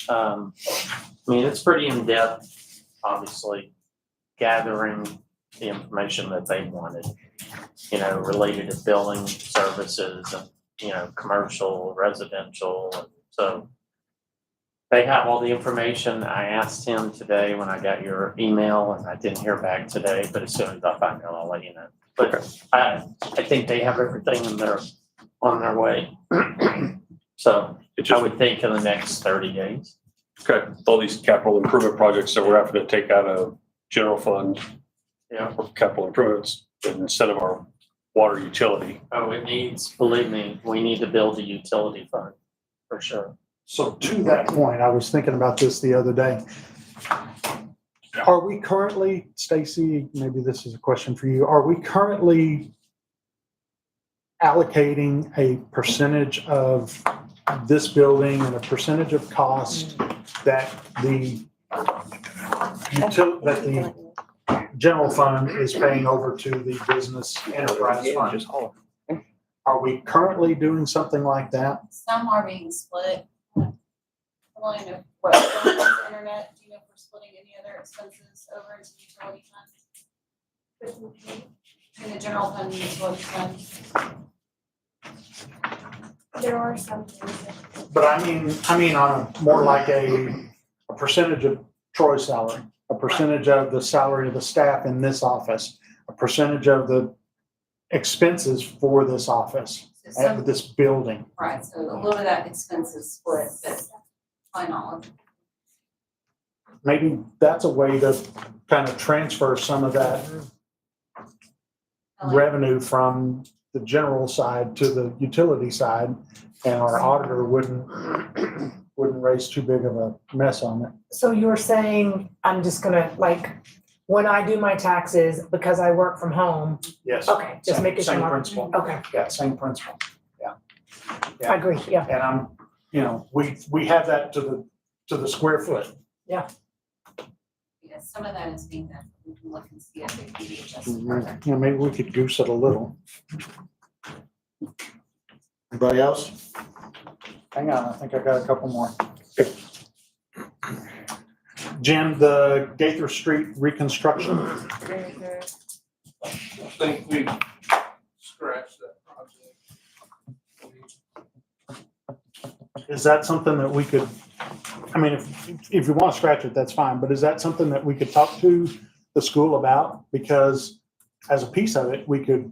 I mean, it's pretty in-depth, obviously, gathering the information that they wanted, related to billing services and, commercial, residential. And so they have all the information. I asked him today when I got your email, and I didn't hear back today, but as soon as I find out, I'll let you know. But I think they have everything on their way. So I would think in the next 30 days. Okay, all these capital improvement projects that we're having to take out of general fund. Yeah. For capital improvements instead of our water utility. Oh, believe me, we need to build a utility fund for sure. So to that point, I was thinking about this the other day. Are we currently, Stacy, maybe this is a question for you, are we currently allocating a percentage of this building and a percentage of cost that the general fund is paying over to the business enterprise fund? Are we currently doing something like that? Some are being split. I don't know what internet, do you know if we're splitting any other expenses over into utility funds? In the general fund and utility fund? There are some things. But I mean on a more like a percentage of Troy's salary, a percentage of the salary of the staff in this office, a percentage of the expenses for this office and this building. Right, so a little of that expense is split, but probably not all of it. Maybe that's a way to kind of transfer some of that revenue from the general side to the utility side, and our auditor wouldn't raise too big of a mess on it. So you're saying, I'm just gonna, when I do my taxes, because I work from home. Yes. Okay, just making sure. Same principle. Okay, Yeah, same principle. Yeah. I agree, yeah. And we have that to the to the square foot. Yes, some of that is being done. We can look and see if it can be adjusted further. Yeah, maybe we could goose it a little. Anybody else? Hang on, I think I got a couple more. Jim, the Gaither Street reconstruction, I think we scratched that project. is that something that we could, I mean, if you want to scratch it, that's fine, but is that something that we could talk to the school about? Because as a piece of it, we could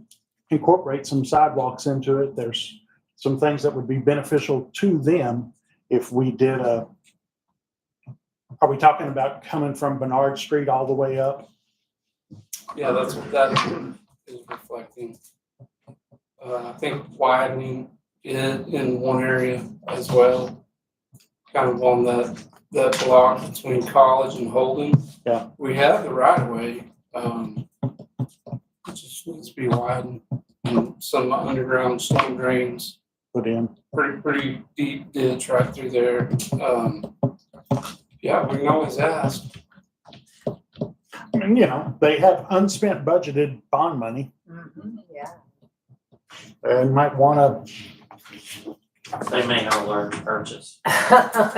incorporate some sidewalks into it. There's some things that would be beneficial to them if we did are we talking about coming from Bernard Street all the way up? Yeah, that's what that is reflecting. I think widening it in one area as well, kind of on that block between College and Holden. Yeah. We have the right of way, it just needs to be widened and some underground storm drains, Put in. pretty deep ditch right through there. Yeah, we can always ask. I mean, you know, they have unspent budgeted bond money Yeah. and might want to, They may have learned to purchase.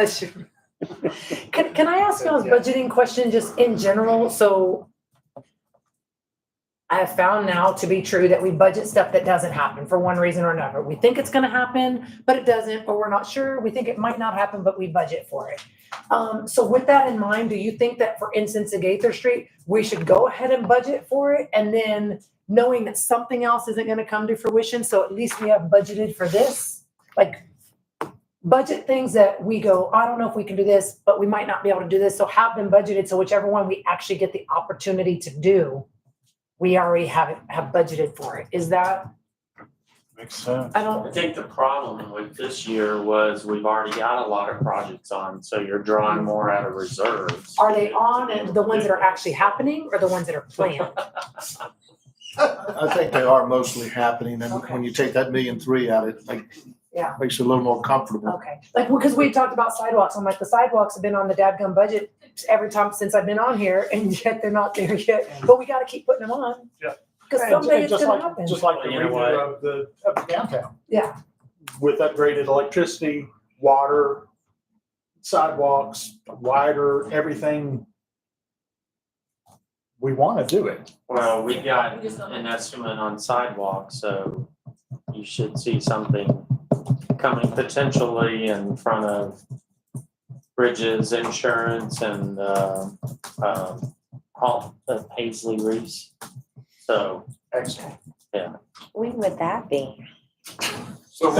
Sure. Can I ask y'all a budgeting question just in general? So I have found now to be true that we budget stuff that doesn't happen for one reason or another. We think it's gonna happen, but it doesn't, or we're not sure. We think it might not happen, but we budget for it. So with that in mind, do you think that, for instance, at Gaither Street, we should go ahead and budget for it? And then knowing that something else isn't gonna come to fruition, so at least we have budgeted for this? Like, budget things that we go, I don't know if we can do this, but we might not be able to do this. So have them budgeted. So whichever one we actually get the opportunity to do, we already have budgeted for it. Is that, Makes sense. I think the problem with this year was we've already got a lot of projects on, so you're drawing more out of reserves. are they on and the ones that are actually happening or the ones that are planned? I think they are mostly happening, and when you take that 1.3 million out, it Yeah. makes it a little more comfortable. Okay. Like, because we talked about sidewalks. I'm like, the sidewalks have been on the dadgum budget every time since I've been on here, and yet they're not there yet. But we got to keep putting them on. Yeah. Because And someday it's just going to like- happen. Just like the You know redo of the downtown. Yeah. With upgraded electricity, water, sidewalks, wider, everything. We want to do it. Well, we got an estimate on sidewalks, so you should see something coming potentially in front of Bridges Insurance and Paisley Reese. So, Excellent. When would that be? So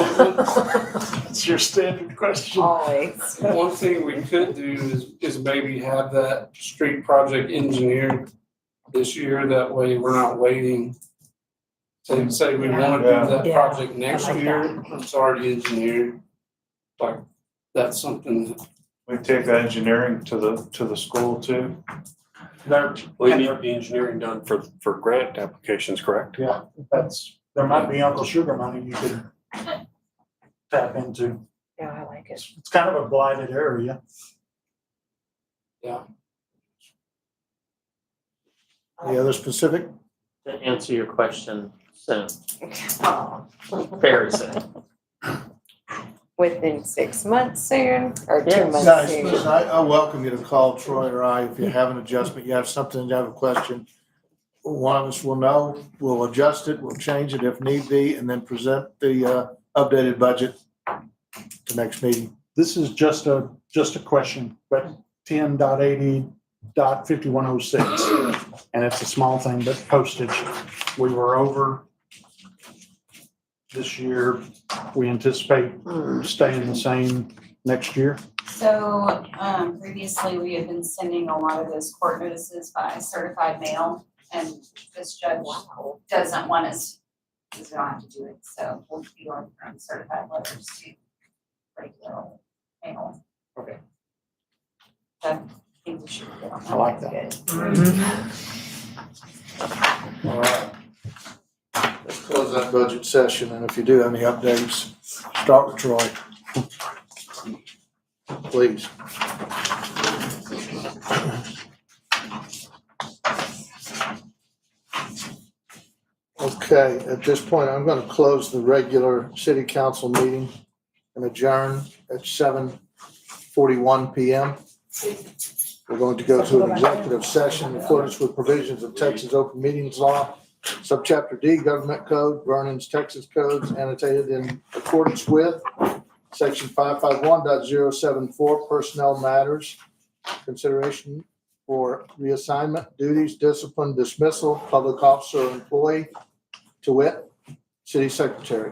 It's your standard question. Always. one thing we could do is maybe have that street project engineered this year. That way we're not waiting. Say we want to do that Yeah. project next I like year, it's already engineered. Like, that's something that We take the engineering to the school too. We need the engineering done for grant applications, correct? Yeah, there might be Uncle Sugar money you could tap into. Yeah, I like it. It's kind of a blighted area. Any other specific? to answer your question soon. Very soon. Within 6 months soon, or 2 Yes. months Guys, soon? listen, I welcome you to call Troy or I if you have an adjustment, you have something, you have a question. One of us will know, we'll adjust it, we'll change it if need be, and then present the updated budget to next meeting. This is just a question, but 10.80.5106, and it's a small thing, but postage. We were over this year. We anticipate staying the same next year. So, previously, we had been sending a lot of those court notices by certified mail, and this judge doesn't want us, because we don't have to do it, so we'll be going from certified letters to regular mail. Okay. I think we should get on that. I like that. All right. Let's close that budget session, and if you do have any updates, start with Troy. Please. Okay, at this point, I'm going to close the regular city council meeting and adjourn at 7:41 PM. We're going to go to an executive session in accordance with provisions of Texas Open Meetings Law, Subchapter D, Government Code, Vernon's Texas Codes, annotated in accordance with Section 551.074, Personnel Matters, consideration for reassignment, duties, discipline, dismissal, public officer or employee, to wit, city secretary.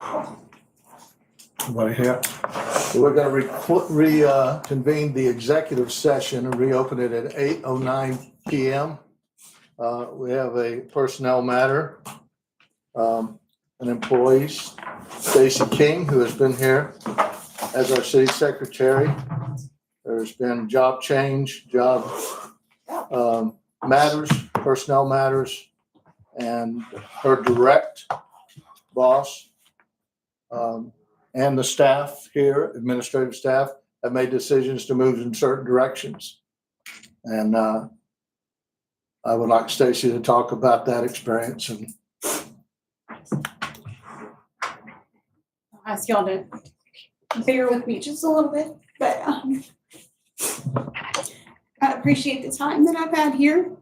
Anybody here? We're gonna reconvene the executive session and reopen it at 8:09 PM. We have a personnel matter. An employee, Stacy King, who has been here as our city secretary. There's been job change, job matters, personnel matters, and her direct boss and the staff here, administrative staff, have made decisions to move in certain directions. And I would like Stacy to talk about that experience. And ask y'all to bear with me just a little bit, but I appreciate the time that I've had here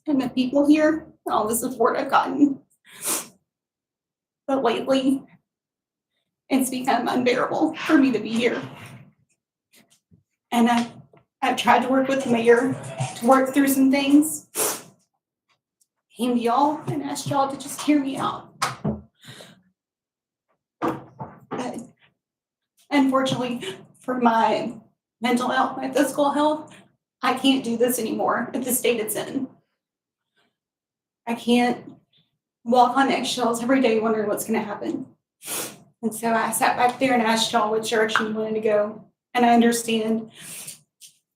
and the people here and all the support I've gotten. But lately, it's become unbearable for me to be here. And I've tried to work with the mayor to work through some things. Came to y'all and asked y'all to just hear me out. But unfortunately, for my mental health, my physical health, I can't do this anymore at the state it's in. I can't walk on eggshells every day wondering what's going to happen. And so I sat back there and asked y'all which direction you wanted to go. And I understand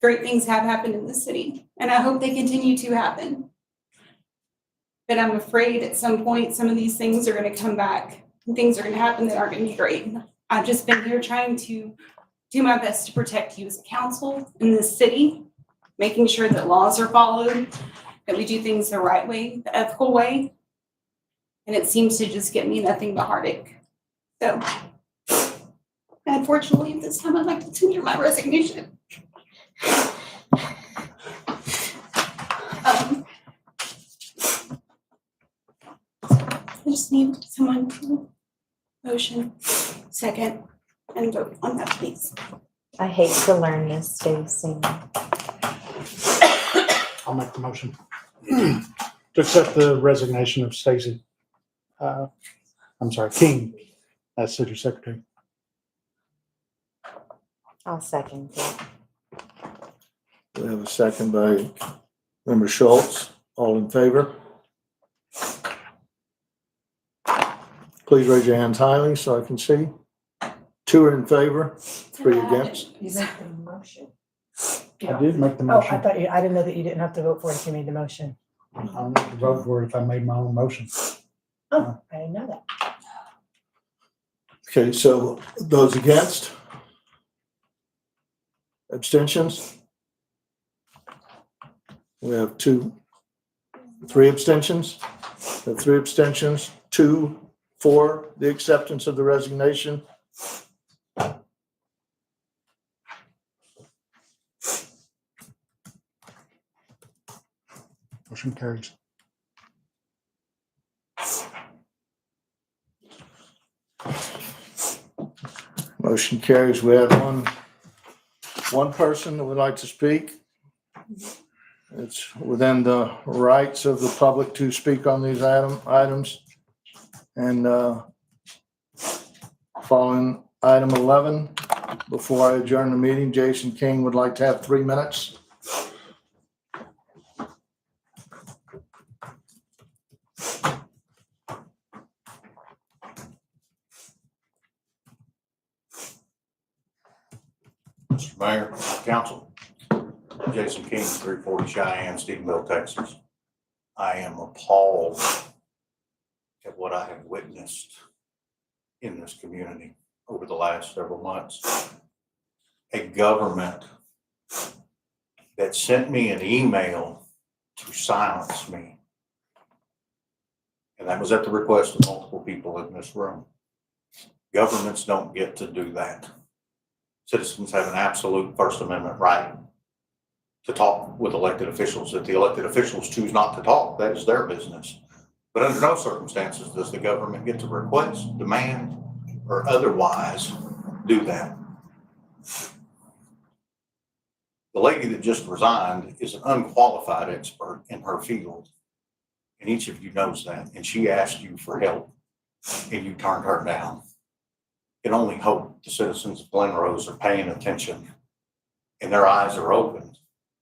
great things have happened in the city, and I hope they continue to happen. But I'm afraid at some point, some of these things are going to come back and things are going to happen that aren't going to be great. I've just been here trying to do my best to protect you as a council in this city, making sure that laws are followed, that we do things the right way, the ethical way. And it seems to just get me nothing but heartache. So, unfortunately, at this time, I'd like to tender my resignation. I just need someone to motion, second, and vote on that, please. I hate to learn this, Stacy. I'll make the motion to accept the resignation of Stacy. King, as city secretary. I'll second it. we have a second by Member Schultz. All in favor? Please raise your hands highly so I can see. 2 are in favor, 3 against. You make the motion. I did make the Oh, I motion. thought I didn't know that you didn't have to vote for it if you made the motion. I don't have to vote for it if I made my own motion. Oh, I didn't know that. Okay, so those against? Abstentions? We have 3 abstentions. We have 3 abstentions, 2 for the acceptance of the resignation. Motion carries. Motion carries. We have one person that would like to speak. It's within the rights of the public to speak on these items. And following item 11, before I adjourn the meeting, Jason King would like to have 3 minutes. Mr. Mayor, Council, Jason King, 340 Cheyenne, Stephenville, Texas. I am appalled at what I have witnessed in this community over the last several months. A government that sent me an email to silence me. And that was at the request of multiple people in this room. Governments don't get to do that. Citizens have an absolute First Amendment right to talk with elected officials. If the elected officials choose not to talk, that is their business. But under no circumstances does the government get to request, demand, or otherwise do that. The lady that just resigned is an unqualified expert in her field. And each of you knows that. And she asked you for help and you turned her down. can only hope the citizens of Glen Rose are paying attention and their eyes are opened.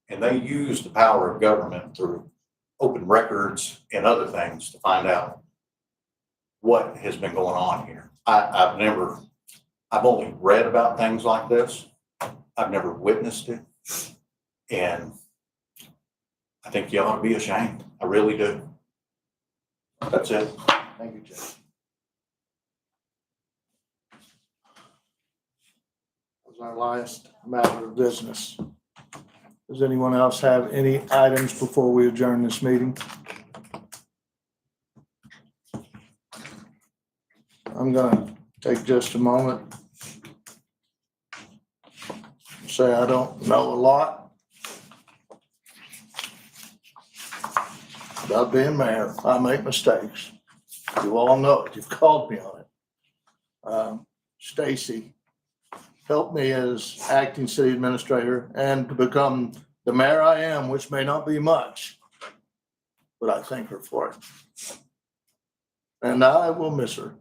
And they use the power of government through open records and other things to find out what has been going on here. I've only read about things like this. I've never witnessed it. And I think you ought to be ashamed. I really do. That's it. Thank you, Jay. That was our last matter of business. Does anyone else have any items before we adjourn this meeting? I'm gonna take just a moment. Say I don't know a lot about being mayor. I make mistakes. You all know it. You've called me on it. Stacy helped me as acting city administrator and to become the mayor I am, which may not be much, but I thank her for it. And I will miss her.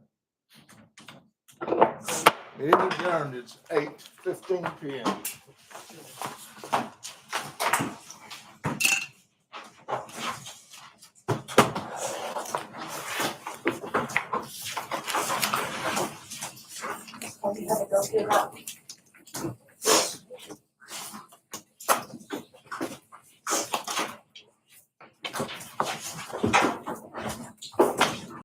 Meeting adjourned. It's 8:15 p.m. We gotta go get up.